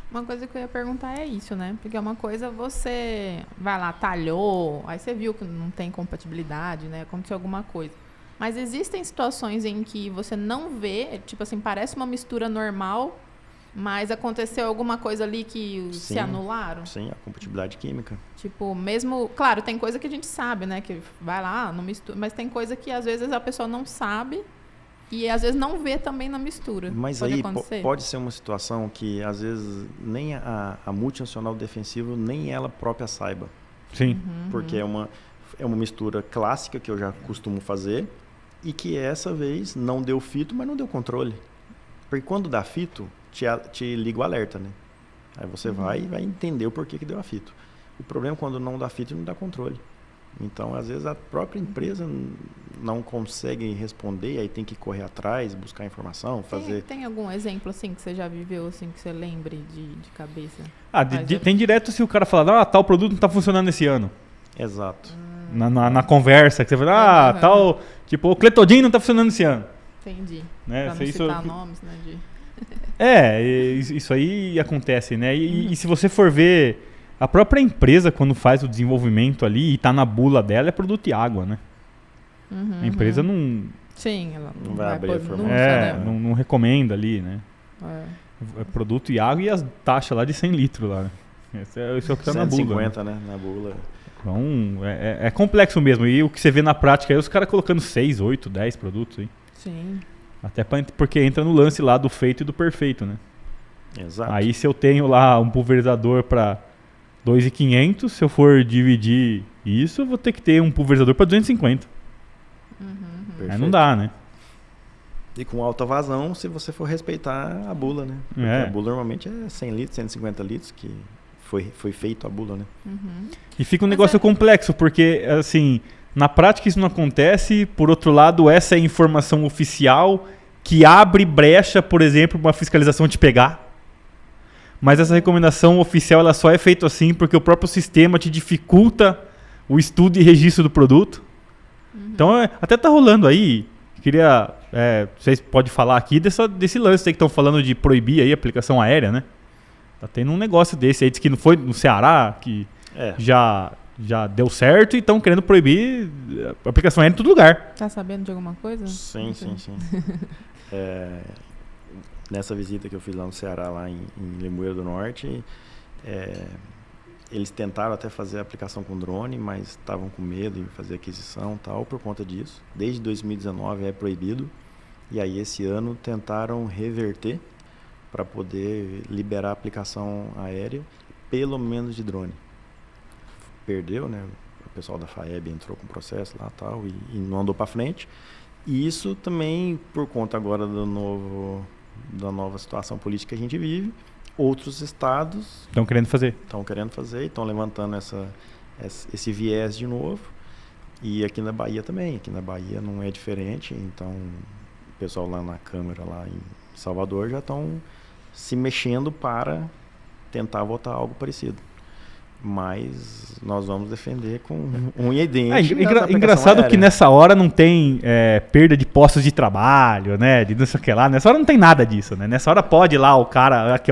Uma coisa que eu ia perguntar é isso, né? Porque uma coisa você vai lá, talhou, aí você viu que não tem compatibilidade, né? Aconteceu alguma coisa. Mas existem situações em que você não vê, tipo assim, parece uma mistura normal, mas aconteceu alguma coisa ali que se anularam? Sim, a compatibilidade química. Tipo, mesmo... Claro, tem coisa que a gente sabe, né? Que vai lá, não mistura... Mas tem coisa que, às vezes, a pessoa não sabe e, às vezes, não vê também na mistura. Mas aí pode ser uma situação que, às vezes, nem a multinacional defensiva, nem ela própria saiba. Sim. Porque é uma mistura clássica que eu já costumo fazer e que, essa vez, não deu fito, mas não deu controle. Porque quando dá fito... Te liga o alerta, né? Aí você vai e vai entender o porquê que deu a fito. O problema é quando não dá fito e não dá controle. Então, às vezes, a própria empresa não consegue responder, aí tem que correr atrás, buscar informação, fazer... Tem algum exemplo, assim, que você já viveu, assim, que você lembre de cabeça? Tem direto se o cara fala, tal produto não está funcionando esse ano. Exato. Na conversa, que você fala, tal... Tipo, o Cletodin não está funcionando esse ano. Entendi. Né? Pra não citar nomes, né, isso aí acontece, né? E se você for ver, a própria empresa, quando faz o desenvolvimento ali e está na bula dela, é produto e água, né? A empresa não... Sim, ela não vai abrir a formulação. Não recomenda ali, né? É produto e água e as taxas lá de 100 litros lá. Isso é o que está na bula. 150, né? Na bula. Então, é complexo mesmo. E o que você vê na prática é os caras colocando 6, 8, 10 produtos aí. Sim. Até porque entra no lance lá do feito e do perfeito, né? Exato. Aí se eu tenho lá um pulverizador para 2.500, se eu for dividir isso, eu vou ter que ter um pulverizador para 250. Aí não dá, né? E com alta vazão, se você for respeitar a bula, né? Porque a bula normalmente é 100 litros, 150 litros, que foi feito a bula, né? E fica um negócio complexo, porque, assim... Na prática isso não acontece, por outro lado, essa é a informação oficial que abre brecha, por exemplo, para uma fiscalização te pegar. Mas essa recomendação oficial ela só é feita assim porque o próprio sistema te dificulta o estudo e registro do produto. Então até tá rolando aí, Queria, vocês podem falar aqui desse lance aí que estão falando de proibir aí a aplicação aérea, né? Tá tendo um negócio desse aí, diz que não foi no Ceará, que já deu certo e estão querendo proibir a aplicação aérea em todo lugar. Tá sabendo de alguma coisa? Sim. Nessa visita que eu fiz lá no Ceará, lá em Limoeiro do Norte, eles tentaram até fazer a aplicação com drone, mas estavam com medo de fazer aquisição e tal, por conta disso. Desde 2019 é proibido. E aí esse ano tentaram reverter para poder liberar a aplicação aérea, pelo menos de drone. Perdeu, né? O pessoal da FAEB entrou com o processo lá tal, e não andou para frente. E isso também por conta agora da nova situação política que a gente vive. Outros estados estão querendo fazer, estão levantando esse viés de novo. E aqui na Bahia também. Aqui na Bahia não é diferente. Então, o pessoal lá na Câmara, lá em Salvador, já estão se mexendo para tentar votar algo parecido. Mas nós vamos defender com unha e dente. Engraçado aérea. Que nessa hora não tem perda de postos de trabalho, né? De não sei o que lá. Nessa hora não tem nada disso, né? Nessa hora pode ir lá o cara que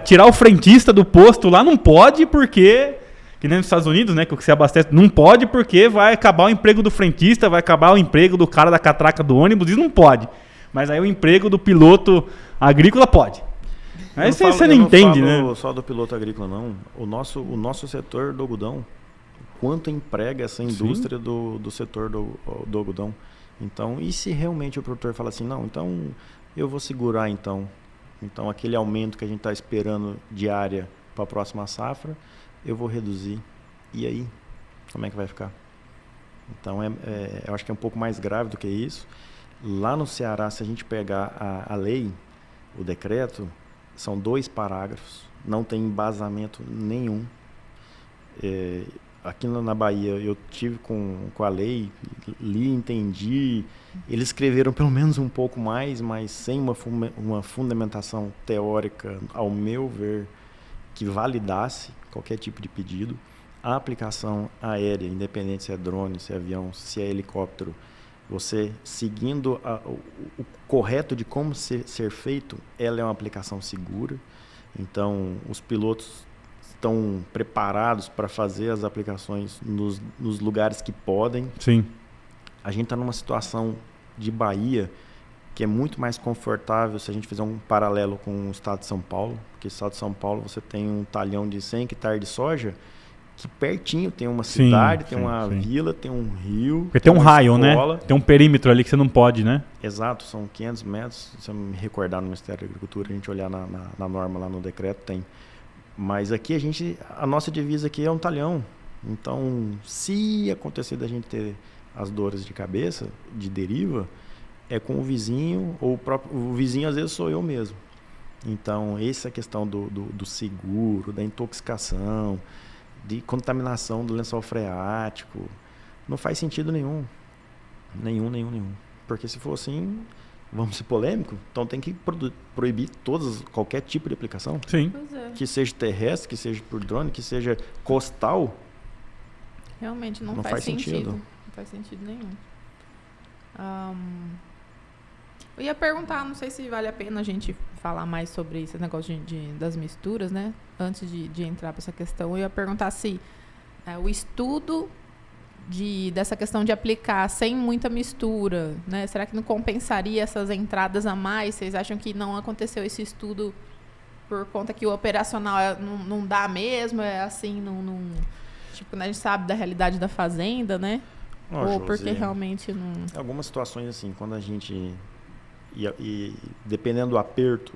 tirar o frentista do posto lá, não pode porque, que nem nos Estados Unidos, né? Que você abastece, não pode porque vai acabar o emprego do frentista, vai acabar o emprego do cara da catraca do ônibus, isso não pode. Mas aí o emprego do piloto agrícola pode. Aí você não entende, né? Não só do piloto agrícola, não. O nosso setor do algodão, quanto emprega essa indústria do setor do algodão. Então, e se realmente o produtor fala assim, não, então eu vou segurar então aquele aumento que a gente está esperando de área para a próxima safra, eu vou reduzir. E aí, como é que vai ficar? Então, eu acho que é um pouco mais grave do que isso. Lá no Ceará, se a gente pegar a lei, o decreto, são 2 parágrafos, não tem embasamento nenhum. Aqui na Bahia eu tive com a lei, li, entendi, eles escreveram pelo menos um pouco mais, mas sem uma fundamentação teórica, ao meu ver, que validasse qualquer tipo de pedido. A aplicação aérea, independente se é drone, se é avião, se é helicóptero, você seguindo o correto de como ser feito, ela é uma aplicação segura. Então, os pilotos estão preparados para fazer as aplicações nos lugares que podem. Sim. A gente está numa situação de Bahia que é muito mais confortável se a gente fizer um paralelo com o estado de São Paulo, porque no estado de São Paulo você tem um talhão de 100 hectares de soja, que pertinho tem uma cidade, tem uma vila, tem um rio. Porque tem um raio, escola, né? Tem um perímetro ali que você não pode, né? Exato, são 500 metros. Se eu me recordar no Ministério da Agricultura, a gente olhar na norma lá no decreto, tem. Mas aqui a nossa divisa aqui é um talhão. Então, se acontecer da gente ter as dores de cabeça, de deriva, é com o vizinho, ou o vizinho às vezes sou eu mesmo. Então, essa questão do seguro, da intoxicação, de contaminação do lençol freático, não faz sentido nenhum. Nenhum. Porque se for assim, vamos ser polêmico, então tem que proibir qualquer tipo de aplicação. Sim. Que seja terrestre, que seja por drone, que seja costal. Realmente não faz sentido. Não faz sentido nenhum. Eu ia perguntar, não sei se vale a pena a gente falar mais sobre esse negócio das misturas, né? Antes de entrar para essa questão, eu ia perguntar se o estudo dessa questão de aplicar sem muita mistura, né? Será que não compensaria essas entradas a mais? Vocês acham que não aconteceu esse estudo por conta que o operacional não dá mesmo? É assim, tipo, né, a gente sabe da realidade da fazenda, né? Ou porque realmente não... Algumas situações assim, quando a gente... E dependendo do aperto,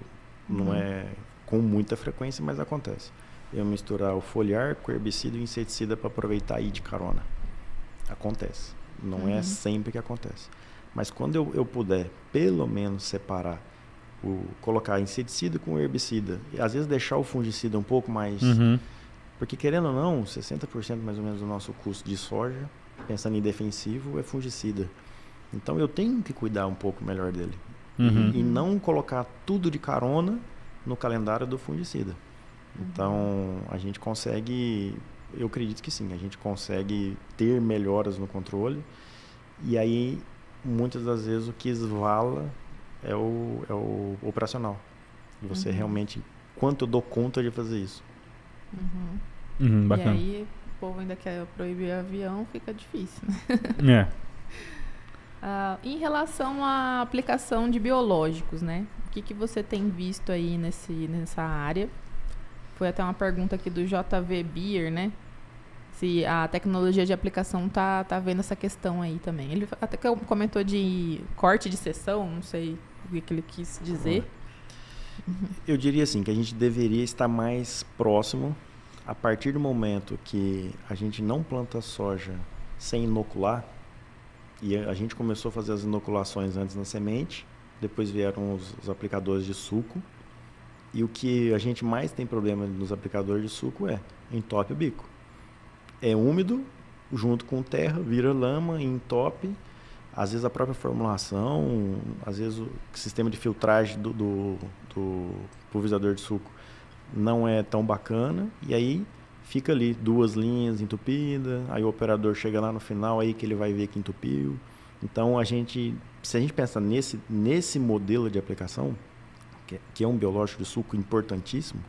não é com muita frequência, mas acontece. Eu misturar o foliar com herbicida e inseticida para aproveitar aí de carona. Acontece. Não é sempre que acontece. Mas quando eu puder, pelo menos, separar, colocar inseticida com herbicida, e às vezes deixar o fungicida um pouco mais... Porque, querendo ou não, 60% mais ou menos do nosso custo de soja, pensando em defensivo, é fungicida. Então, eu tenho que cuidar um pouco melhor dele. E não colocar tudo de carona no calendário do fungicida. Então, a gente consegue... Eu acredito que sim, a gente consegue ter melhoras no controle. E aí, muitas das vezes o que esvala é o operacional. E você realmente, quanto eu dou conta de fazer isso. E Bacana. aí o povo ainda quer proibir avião, fica difícil, né? Em relação à aplicação de biológicos, né? O que você tem visto aí nessa área? Foi até uma pergunta aqui do JV Beer, né? Se a tecnologia de aplicação tá vendo essa questão aí também. Ele até comentou de corte de seção, não sei o que ele quis dizer. Eu diria assim, que a gente deveria estar mais próximo a partir do momento que a gente não planta soja sem inocular, e a gente começou a fazer as inoculações antes na semente, depois vieram os aplicadores de suco, e o que a gente mais tem problema nos aplicadores de suco entope o bico. É úmido, junto com terra, vira lama, entope. Às vezes a própria formulação, às vezes o sistema de filtragem do pulverizador de suco não é tão bacana. E aí fica ali 2 linhas entupidas, aí o operador chega lá no final, aí que ele vai ver que entupiu. Então, se a gente pensar nesse modelo de aplicação, que é um biológico de suco importantíssimo,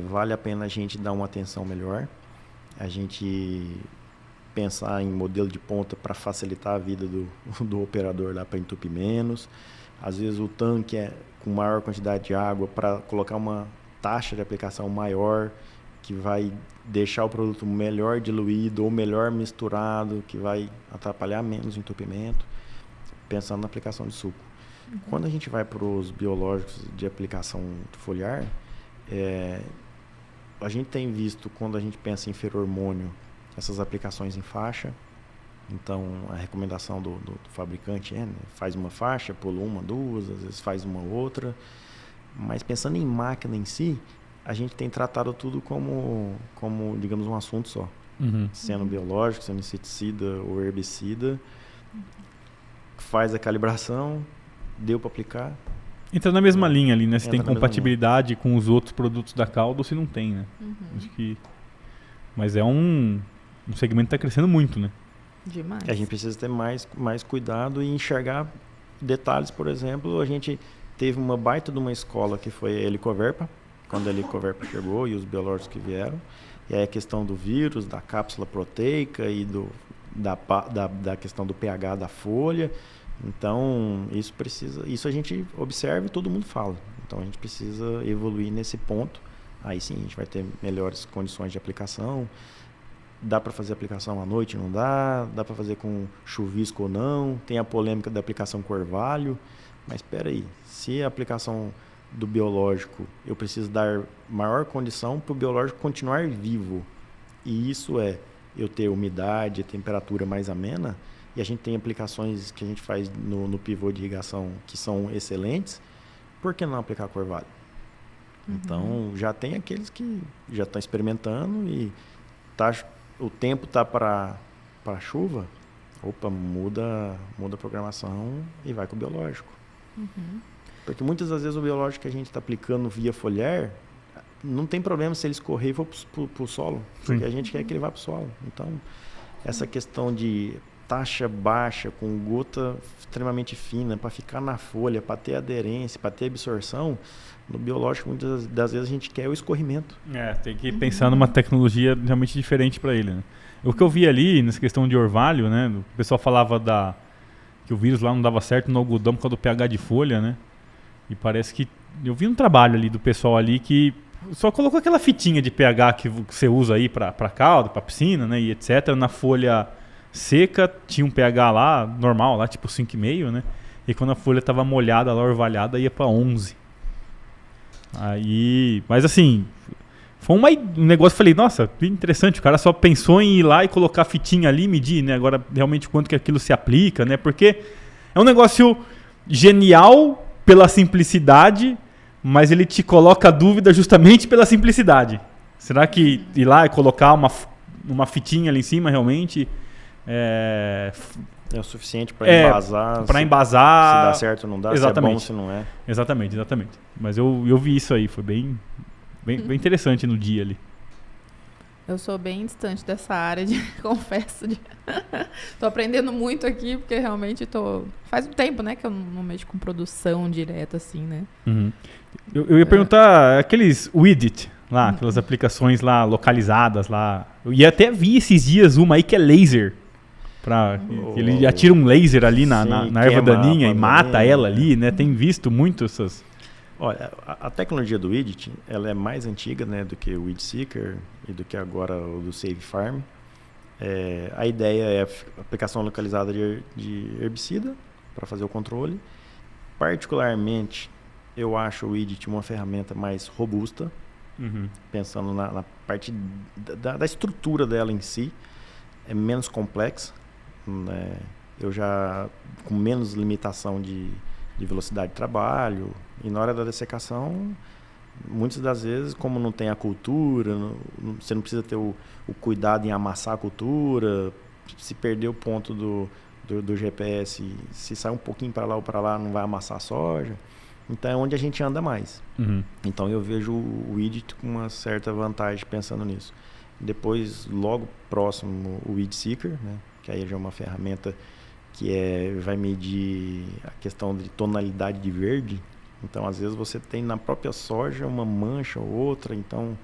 vale a pena a gente dar uma atenção melhor. A gente pensar em modelo de ponta para facilitar a vida do operador lá para entupir menos. Às vezes o tanque é com maior quantidade de água para colocar uma taxa de aplicação maior, que vai deixar o produto melhor diluído ou melhor misturado, que vai atrapalhar menos o entupimento, pensando na aplicação de suco. Quando a gente vai para os biológicos de aplicação foliar, a gente tem visto, quando a gente pensa em ferormônio, essas aplicações em faixa. Então, a recomendação do fabricante né? Faz uma faixa, pula 1, 2, às vezes faz uma outra. Mas pensando em máquina em si, a gente tem tratado tudo como digamos, um assunto só. Sendo biológico, sendo inseticida ou herbicida. Faz a calibração, deu para aplicar. Entra na mesma linha ali, né? Se tem compatibilidade com os outros produtos da Caldo ou se não tem, né? Acho que... Mas é um segmento que está crescendo muito, né? Demais. A gente precisa ter mais cuidado e enxergar detalhes. Por exemplo, a gente teve uma baita de uma escola que foi a Helicoverpa, quando a Helicoverpa chegou e os biológicos que vieram. E aí a questão do vírus, da cápsula proteica e da questão do pH da folha. Então, isso a gente observa e todo mundo fala. Então, a gente precisa evoluir nesse ponto. Aí sim, a gente vai ter melhores condições de aplicação. Dá para fazer aplicação à noite, não dá? Dá para fazer com chuvisco ou não? Tem a polêmica da aplicação com orvalho. Mas espera aí, se a aplicação do biológico, eu preciso dar maior condição para o biológico continuar vivo. E isso eu ter umidade, temperatura mais amena. E a gente tem aplicações que a gente faz no pivô de irrigação que são excelentes. Por que não aplicar com orvalho? Então, já tem aqueles que já estão experimentando e o tempo está para chuva. Opa, muda a programação e vai com o biológico. Porque muitas das vezes o biológico que a gente está aplicando via foliar, não tem problema se ele escorrer e for para o solo. Porque a gente quer que ele vá para o solo. Então, essa questão de taxa baixa, com gota extremamente fina, para ficar na folha, para ter aderência, para ter absorção, no biológico, muitas das vezes a gente quer o escorrimento. Tem que pensar numa tecnologia realmente diferente para ele, né? O que eu vi ali, nessa questão de orvalho, né? O pessoal falava que o vírus lá não dava certo no algodão por causa do pH de folha, né? E parece que... Eu vi um trabalho ali do pessoal ali que só colocou aquela fitinha de pH que você usa aí para caldo, para piscina, né? E etc. Na folha seca tinha um pH lá, normal, lá tipo 5,5, né? E quando a folha estava molhada, lá orvalhada, ia para 11. Aí, mas assim, foi um negócio, falei, nossa, que interessante, o cara só pensou em ir lá e colocar a fitinha ali e medir, né? Agora, realmente, quanto que aquilo se aplica, né? Porque é um negócio genial pela simplicidade, mas ele te coloca a dúvida justamente pela simplicidade. Será que ir lá e colocar uma fitinha ali em cima realmente é o suficiente para embasar? Para embasar. Se dá certo ou não dá, exatamente. Se é bom, se não é. Exatamente. Mas eu vi isso aí, foi bem interessante no dia ali. Eu sou bem distante dessa área, confesso. Tô aprendendo muito aqui, porque realmente faz um tempo, né, que eu não mexo com produção direta, assim, né? Uhum. Eu ia perguntar, aqueles widget lá, aquelas aplicações lá, localizadas lá. Eu até vi esses dias uma aí que é laser. Ele atira um laser ali na erva daninha e mata ela ali, né? Tem visto muito essas... Olha, a tecnologia do widget, ela é mais antiga, né, do que o Weed Seeker e do que agora o do Save Farm. A ideia é a aplicação localizada de herbicida para fazer o controle. Particularmente, eu acho o widget uma ferramenta mais robusta, pensando na parte da estrutura dela em si. É menos complexa, né? Eu já com menos limitação de velocidade de trabalho. E na hora da dessecação, muitas das vezes, como não tem a cultura, você não precisa ter o cuidado em amassar a cultura. Se perder o ponto do GPS, se sai um pouquinho para lá ou para lá, não vai amassar a soja. Então é onde a gente anda mais. Então eu vejo o widget com uma certa vantagem pensando nisso. Depois, logo próximo, o Weed Seeker, né? Que aí já é uma ferramenta que vai medir a questão de tonalidade de verde. Então, às vezes, você tem na própria soja uma mancha ou outra, então,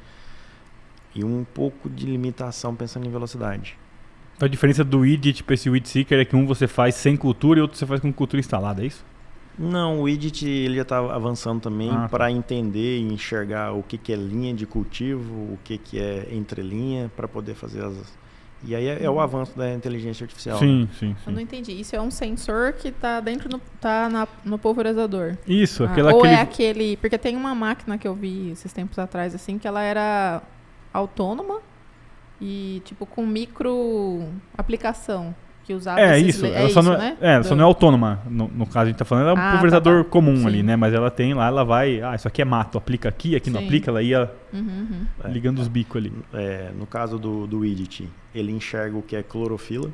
e um pouco de limitação pensando em velocidade. A diferença do widget para esse Weed Seeker é que um você faz sem cultura e outro você faz com cultura instalada, é isso? Não, o widget ele já está avançando também para entender e enxergar o que é linha de cultivo, o que é entrelinha, para poder fazer E aí é o avanço da inteligência artificial. Sim. Eu não entendi. Isso é um sensor que está dentro no pulverizador? Isso. Ou é aquele... Porque tem uma máquina que eu vi esses tempos atrás, assim, que ela era autônoma e, tipo, com micro aplicação. Que usava ela só não né? Só não é autônoma. No caso, a gente tá falando, é um pulverizador comum ali, né? Mas ela tem lá, ela vai... isso aqui é mato, aplica aqui não aplica, ela ia ligando os bicos ali. No caso do widget, ele enxerga o que é clorofila.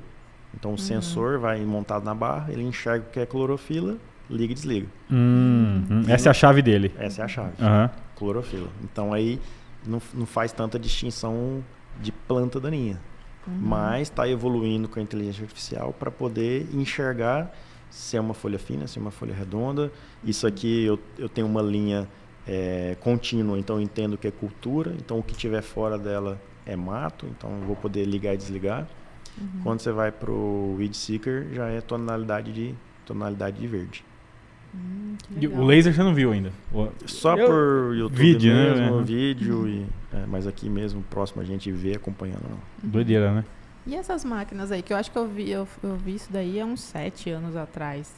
Então, o sensor vai montado na barra, ele enxerga o que é clorofila, liga e desliga. Essa é a chave dele. Essa é a chave. Clorofila. Então, aí não faz tanta distinção de planta daninha. Mas está evoluindo com a inteligência artificial para poder enxergar se é uma folha fina, se é uma folha redonda. Isso aqui eu tenho uma linha contínua, então eu entendo que é cultura. Então o que tiver fora dela é mato, então eu vou poder ligar e desligar. Quando você vai para o Weed Seeker, já é tonalidade de verde. E o laser você não viu ainda? Só por YouTube vídeo, mesmo, né? Vídeo, mas aqui mesmo, próximo a gente vê acompanhando. Doideira, né? E essas máquinas aí, que eu acho que eu vi isso daí há uns 7 anos atrás.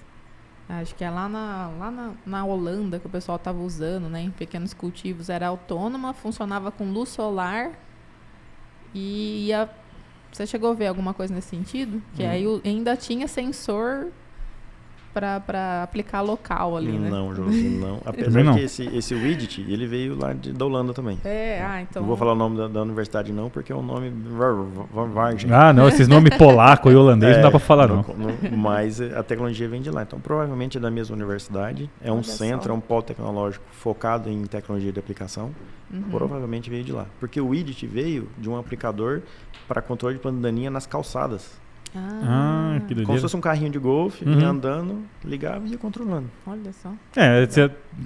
Acho que é lá na Holanda que o pessoal estava usando, né? Em pequenos cultivos. Era autônoma, funcionava com luz solar e você chegou a ver alguma coisa nesse sentido? Que aí ainda tinha sensor para aplicar local ali, né? Não, Josi, não. Apesar que esse widget, ele veio lá da Holanda também. Então... Não vou falar o nome da universidade não, porque é um nome vargem. Não, esses nomes polaco e holandês não dá para falar não. Mas a tecnologia vem de lá. Então, provavelmente é da mesma universidade. É um centro, é um polo tecnológico focado em tecnologia de aplicação. Provavelmente veio de lá. Porque o widget veio de um aplicador para controle de planta daninha nas calçadas. Que doideira. Como se fosse um carrinho de golfe, ia andando, ligava e ia controlando. Olha só.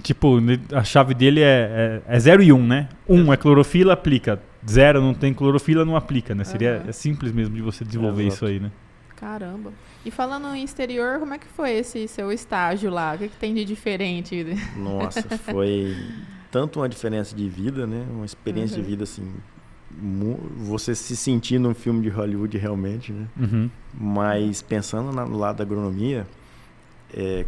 Tipo, a chave dele é 0 e 1, né? 1 é clorofila, aplica. 0 não tem clorofila, não aplica, né? É simples mesmo de você desenvolver isso aí, né? Caramba. E falando em exterior, como é que foi esse seu estágio lá? O que tem de diferente? Nossa, foi tanto uma diferença de vida, né? Uma experiência de vida, assim... Você se sentir num filme de Hollywood realmente, né? Mas pensando no lado da agronomia,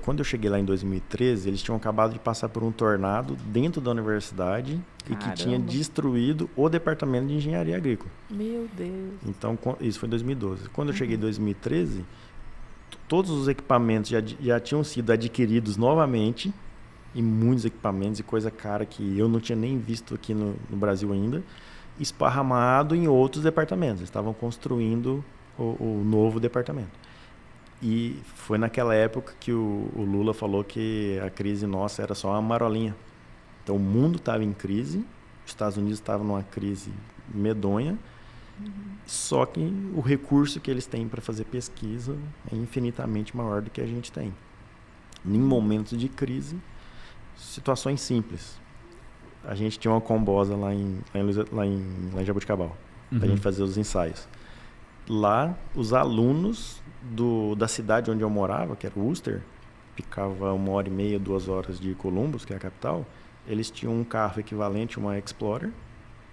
quando eu cheguei lá em 2013, eles tinham acabado de passar por um tornado dentro da universidade e que tinha destruído o departamento de engenharia agrícola. Meu Deus! Então, isso foi em 2012. Quando eu cheguei em 2013, todos os equipamentos já tinham sido adquiridos novamente, e muitos equipamentos e coisa cara que eu não tinha nem visto aqui no Brasil ainda, esparramado em outros departamentos. Eles estavam construindo o novo departamento. E foi naquela época que o Lula falou que a crise nossa era só uma marolinha. Então o mundo estava em crise, os Estados Unidos estavam numa crise medonha Só que o recurso que eles têm para fazer pesquisa é infinitamente maior do que a gente tem. Em momentos de crise, situações simples. A gente tinha uma combosa lá em Jaboticabal, para a gente fazer os ensaios. Lá, os alunos da cidade onde eu morava, que era o Worcester, ficava 1h30, 2 horas de Columbus, que é a capital, eles tinham um carro equivalente a uma Explorer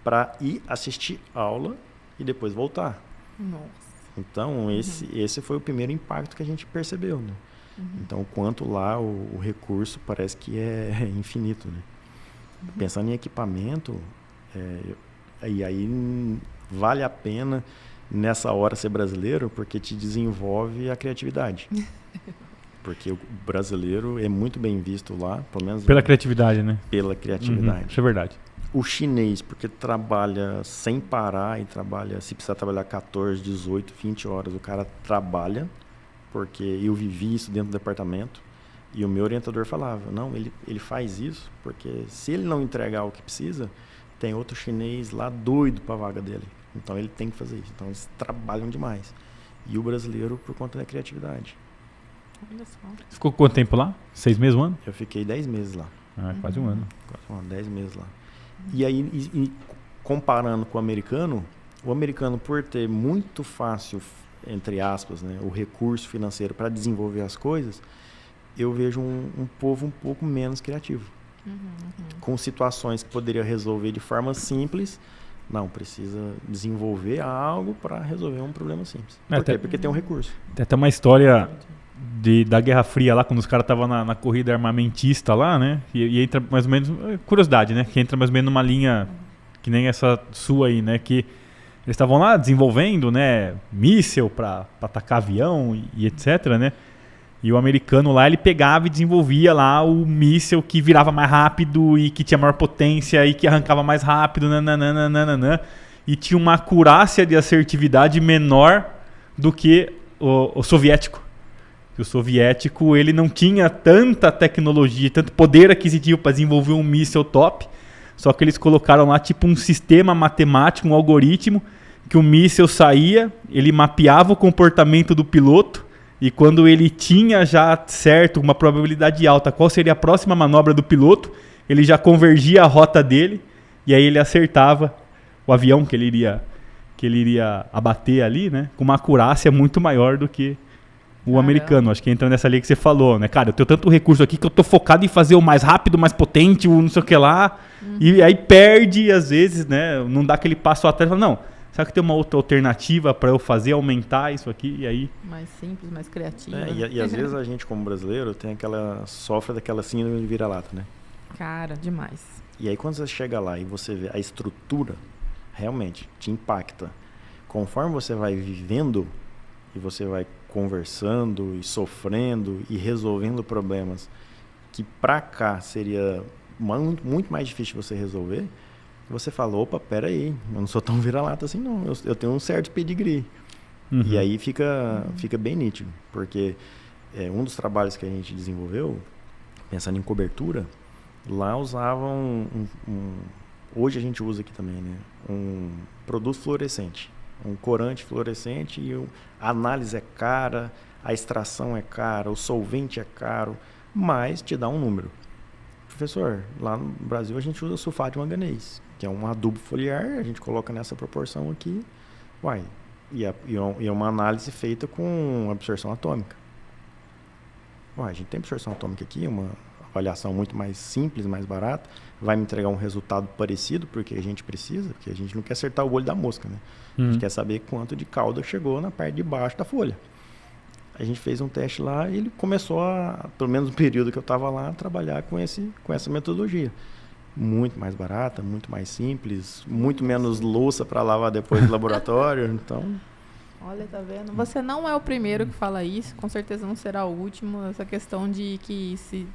para ir assistir aula e depois voltar. Nossa. Então, esse foi o primeiro impacto que a gente percebeu, né? Então, quanto lá o recurso parece que é infinito, né? Pensando em equipamento, e aí vale a pena nessa hora ser brasileiro, porque te desenvolve a criatividade. Porque o brasileiro é muito bem visto lá, pelo menos... Pela criatividade, né? Pela criatividade. Isso é verdade. O chinês, porque trabalha sem parar e se precisar trabalhar 14, 18, 20 horas, o cara trabalha, porque eu vivi isso dentro do departamento, e o meu orientador falava, não, ele faz isso, porque se ele não entregar o que precisa, tem outro chinês lá doido para a vaga dele. Então ele tem que fazer isso. Então eles trabalham demais. E o brasileiro por conta da criatividade. Olha só. Você ficou quanto tempo lá? 6 meses, um ano? Eu fiquei 10 meses lá. Quase um ano. 10 meses lá. E aí, comparando com o americano por ter muito fácil, entre aspas, né, o recurso financeiro para desenvolver as coisas, eu vejo um povo um pouco menos criativo. Com situações que poderia resolver de forma simples, não, precisa desenvolver algo para resolver um problema simples. Por quê? Porque tem um recurso. Tem até uma história da Guerra Fria lá, quando os caras estavam na corrida armamentista lá, né? E entra mais ou menos, curiosidade, né? Que entra mais ou menos numa linha que nem essa sua aí, né? Que eles estavam lá desenvolvendo, né? Míssil para atacar avião e etc, né? E o americano lá, ele pegava e desenvolvia lá o míssil que virava mais rápido e que tinha maior potência e que arrancava mais rápido, nananana, e tinha uma acurácia de assertividade menor do que o soviético. O soviético, ele não tinha tanta tecnologia, tanto poder aquisitivo para desenvolver um míssil top, só que eles colocaram lá tipo um sistema matemático, um algoritmo, que o míssil saía, ele mapeava o comportamento do piloto, e quando ele tinha já certo, uma probabilidade alta, qual seria a próxima manobra do piloto, ele já convergia a rota dele, e aí ele acertava o avião que ele iria abater ali, né, com uma acurácia muito maior do que o americano. Acho que entra nessa linha que você falou, né? Cara, eu tenho tanto recurso aqui que eu tô focado em fazer o mais rápido, mais potente, o não sei o que lá, e aí perde, às vezes, né, não dá aquele passo atrás, fala, não, será que tem uma outra alternativa para eu fazer, aumentar isso aqui? E aí... Mais simples, mais criativo. E às vezes a gente, como brasileiro, sofre daquela síndrome de vira-lata, né? Cara, demais. E aí quando você chega lá e você vê a estrutura, realmente te impacta. Conforme você vai vivendo e você vai conversando e sofrendo e resolvendo problemas que pra cá seria muito mais difícil você resolver, você fala, opa, peraí, eu não sou tão vira-lata assim não, eu tenho um certo pedigree. E aí fica bem nítido, porque um dos trabalhos que a gente desenvolveu, pensando em cobertura, lá usavam hoje a gente usa aqui também, né, um produto fluorescente, um corante fluorescente, e a análise é cara, a extração é cara, o solvente é caro, mas te dá um número. Professor, lá no Brasil a gente usa sulfato de manganês, que é um adubo foliar, a gente coloca nessa proporção aqui, e é uma análise feita com absorção atômica. A gente tem absorção atômica aqui, uma avaliação muito mais simples, mais barata, vai me entregar um resultado parecido, porque a gente precisa, porque a gente não quer acertar o olho da mosca, né? A gente quer saber quanto de calda chegou na parte de baixo da folha. A gente fez um teste lá e ele começou pelo menos no período que eu estava lá, a trabalhar com essa metodologia. Muito mais barata, muito mais simples, muito menos louça para lavar depois do laboratório, então... Olha, tá vendo? Você não é o primeiro que fala isso, com certeza não será o último, essa questão de que se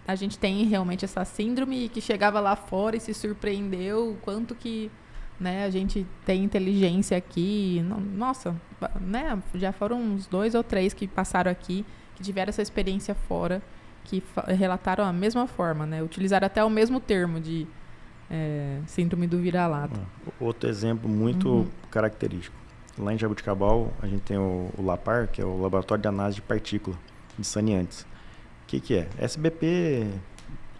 a gente tem realmente essa síndrome que chegava lá fora e se surpreendeu o quanto que, né, a gente tem inteligência aqui. Nossa, né, já foram uns 2 ou 3 que passaram aqui, que tiveram essa experiência fora, que relataram a mesma forma, né, utilizaram até o mesmo termo de síndrome do vira-lata. Outro exemplo muito característico. Lá em Jaboticabal, a gente tem o LAPAR, que é o Laboratório de Análise de Partícula de Saneantes. O que é? SBP,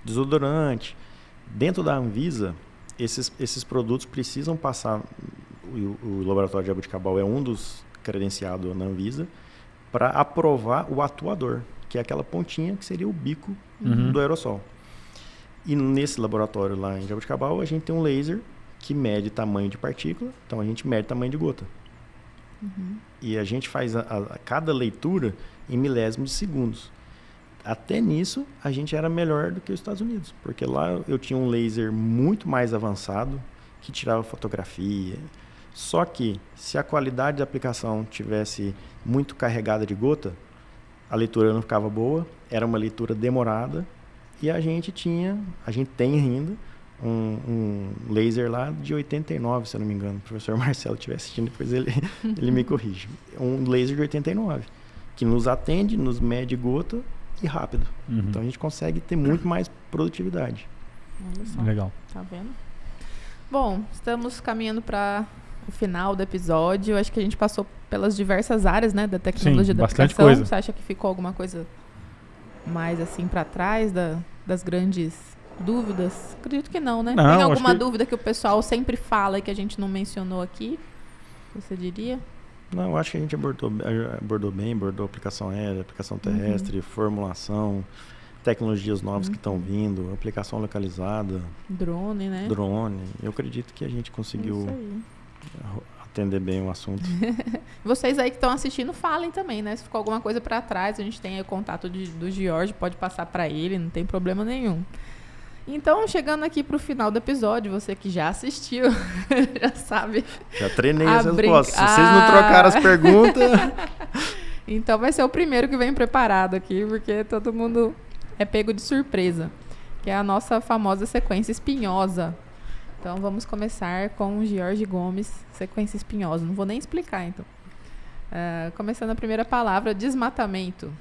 desodorante. Dentro da Anvisa, esses produtos precisam passar, o Laboratório de Jaboticabal é um dos credenciados na Anvisa, para aprovar o atuador, que é aquela pontinha que seria o bico do aerossol. E nesse laboratório lá em Jaboticabal, a gente tem um laser que mede tamanho de partícula, então a gente mede tamanho de gota. E a gente faz cada leitura em milésimos de segundos. Até nisso, a gente era melhor do que os Estados Unidos, porque lá eu tinha um laser muito mais avançado, que tirava fotografia. Só que, se a qualidade de aplicação tivesse muito carregada de gota, a leitura não ficava boa, era uma leitura demorada, e a gente tem ainda um laser lá de 89, se eu não me engano. O professor Marcelo estiver assistindo, depois ele me corrige. Um laser de 89, que nos atende, nos mede gota e rápido. Então a gente consegue ter muito mais produtividade. Olha só. Legal. Tá vendo? Bom, estamos caminhando para o final do episódio. Eu acho que a gente passou pelas diversas áreas, né, da tecnologia da bastante aplicação. coisa. Você acha que ficou alguma coisa mais assim para trás das grandes dúvidas? Acredito que não, né? Não, Tem alguma acho que... dúvida que o pessoal sempre fala e que a gente não mencionou aqui? Você diria? Não, eu acho que a gente abordou bem, abordou aplicação aérea, aplicação terrestre, formulação, tecnologias novas que estão vindo, aplicação localizada. Drone, né? Drone. Eu acredito que a gente conseguiu atender bem o assunto. Vocês aí que estão assistindo, falem também, né? Se ficou alguma coisa para trás, a gente tem aí o contato do Jorge, pode passar para ele, não tem problema nenhum. Então, chegando aqui pro final do episódio, você que já assistiu, já sabe. Já treinei as respostas. Se vocês não trocaram as perguntas... Então, vai ser o primeiro que vem preparado aqui, porque todo mundo é pego de surpresa. Que é a nossa famosa sequência espinhosa. Então, vamos começar com o Jorge Gomes, sequência espinhosa. Não vou nem explicar, então. Começando a primeira palavra, desmatamento.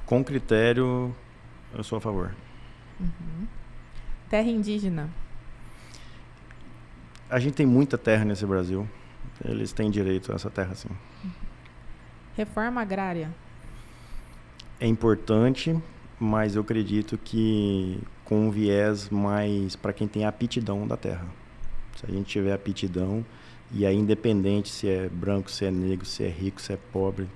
Com critério, eu sou a favor. Terra indígena. A gente tem muita terra nesse Brasil. Eles têm direito a essa terra, sim. Reforma agrária. É importante, mas eu acredito que com um viés mais para quem tem a aptidão da terra. Se a gente tiver aptidão, e aí independente se é branco, se é negro, se é rico, se é pobre,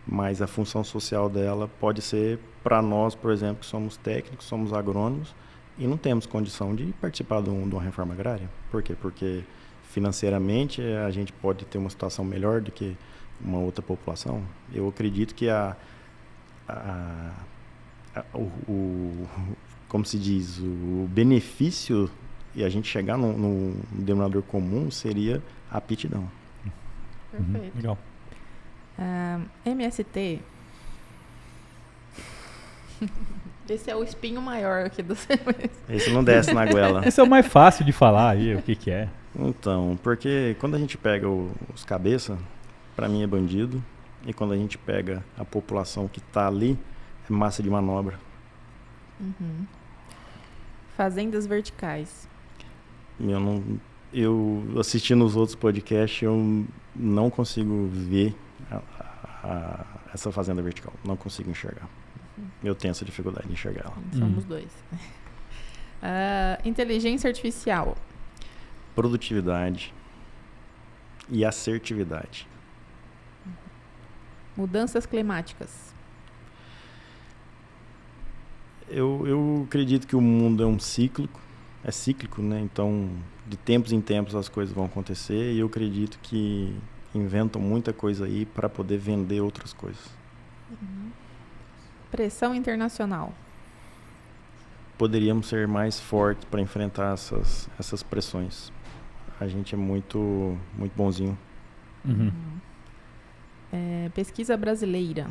mas a função social dela pode ser para nós, por exemplo, que somos técnicos, somos agrônomos, e não temos condição de participar de uma reforma agrária. Por quê? Porque financeiramente a gente pode ter uma situação melhor do que uma outra população. Eu acredito que como se diz, o benefício e a gente chegar num denominador comum seria a aptidão. Perfeito. Legal. MST. Esse é o espinho maior aqui do Esse não desce na goela. Esse é o mais fácil de falar aí, o que é. Então, porque quando a gente pega os cabeça, para mim é bandido, e quando a gente pega a população que está ali, é massa de manobra. Fazendas verticais. Eu assistindo os outros podcasts, eu não consigo ver essa fazenda vertical, não consigo enxergar. Eu tenho essa dificuldade de enxergar ela. Somos dois. Inteligência artificial. Produtividade e assertividade. Mudanças climáticas. Eu acredito que o mundo é cíclico, né? Então, de tempos em tempos as coisas vão acontecer, e eu acredito que inventam muita coisa aí para poder vender outras coisas. Pressão internacional. Poderíamos ser mais fortes para enfrentar essas pressões. A gente é muito bonzinho. Pesquisa brasileira.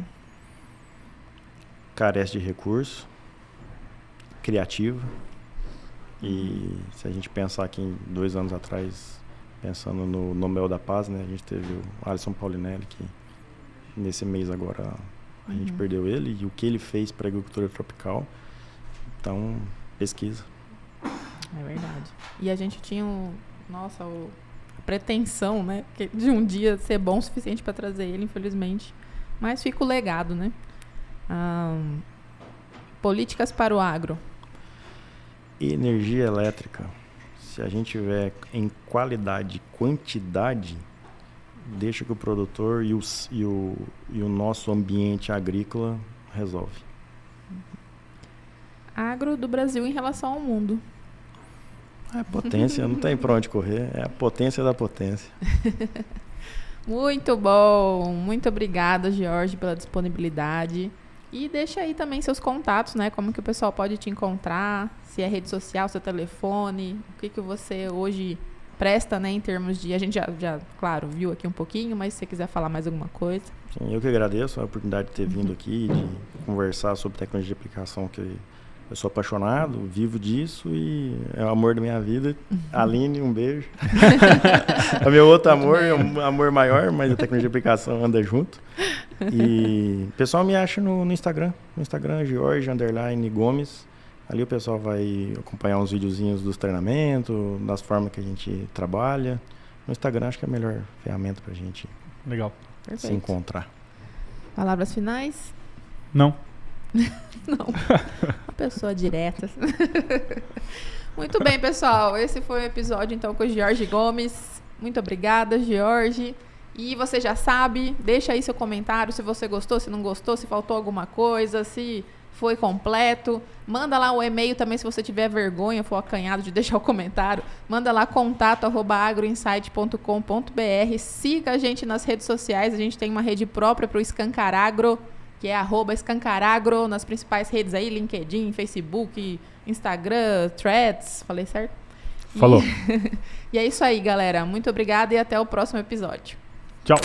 Carece de recurso, criativa. E se a gente pensar aqui em 2 anos atrás, pensando no Nobel da Paz, né, a gente teve o Alisson Paulinelli, que nesse mês agora a gente perdeu ele, e o que ele fez para a agricultura tropical. Então, pesquisa. É verdade. E a gente tinha a pretensão, né? De um dia ser bom o suficiente para trazer ele, infelizmente. Mas fica o legado, né? Políticas para o agro. Energia elétrica. Se a gente tiver em qualidade e quantidade, deixa que o produtor e o nosso ambiente agrícola resolve. Agro do Brasil em relação ao mundo. É potência, não tem pra onde correr. É a potência da potência. Muito bom. Muito obrigada, Jorge, pela disponibilidade. E deixa aí também seus contatos, né? Como que o pessoal pode te encontrar, se é rede social, seu telefone, o que você hoje presta, né, em termos de... A gente já, claro, viu aqui um pouquinho, mas se você quiser falar mais alguma coisa. Sim, eu que agradeço a oportunidade de ter vindo aqui, de conversar sobre tecnologia de aplicação, que eu sou apaixonado, vivo disso e é o amor da minha vida. Aline, um beijo. É meu outro amor, é um amor maior, mas a tecnologia de aplicação anda junto. E o pessoal me acha no Instagram. No Instagram, Jorge_Gomes. Ali o pessoal vai acompanhar uns videozinhos dos treinamentos, das formas que a gente trabalha. No Instagram acho que é a melhor ferramenta pra gente se encontrar. Palavras finais? Não. Não. Uma pessoa direta. Muito bem, pessoal. Esse foi o episódio, então, com o Jorge Gomes. Muito obrigada, Jorge. E você já sabe, deixa aí seu comentário se você gostou, se não gostou, se faltou alguma coisa, se foi completo. Manda lá o e-mail também, se você tiver vergonha, for acanhado de deixar o comentário. Manda lá contato@agroinsight.com.br. Siga a gente nas redes sociais. A gente tem uma rede própria para o Escancaragro, que é @escancaragro nas principais redes aí, LinkedIn, Facebook, Instagram, Threads. Falei certo? Falou. E é isso aí, galera. Muito obrigada e até o próximo episódio. Tchau.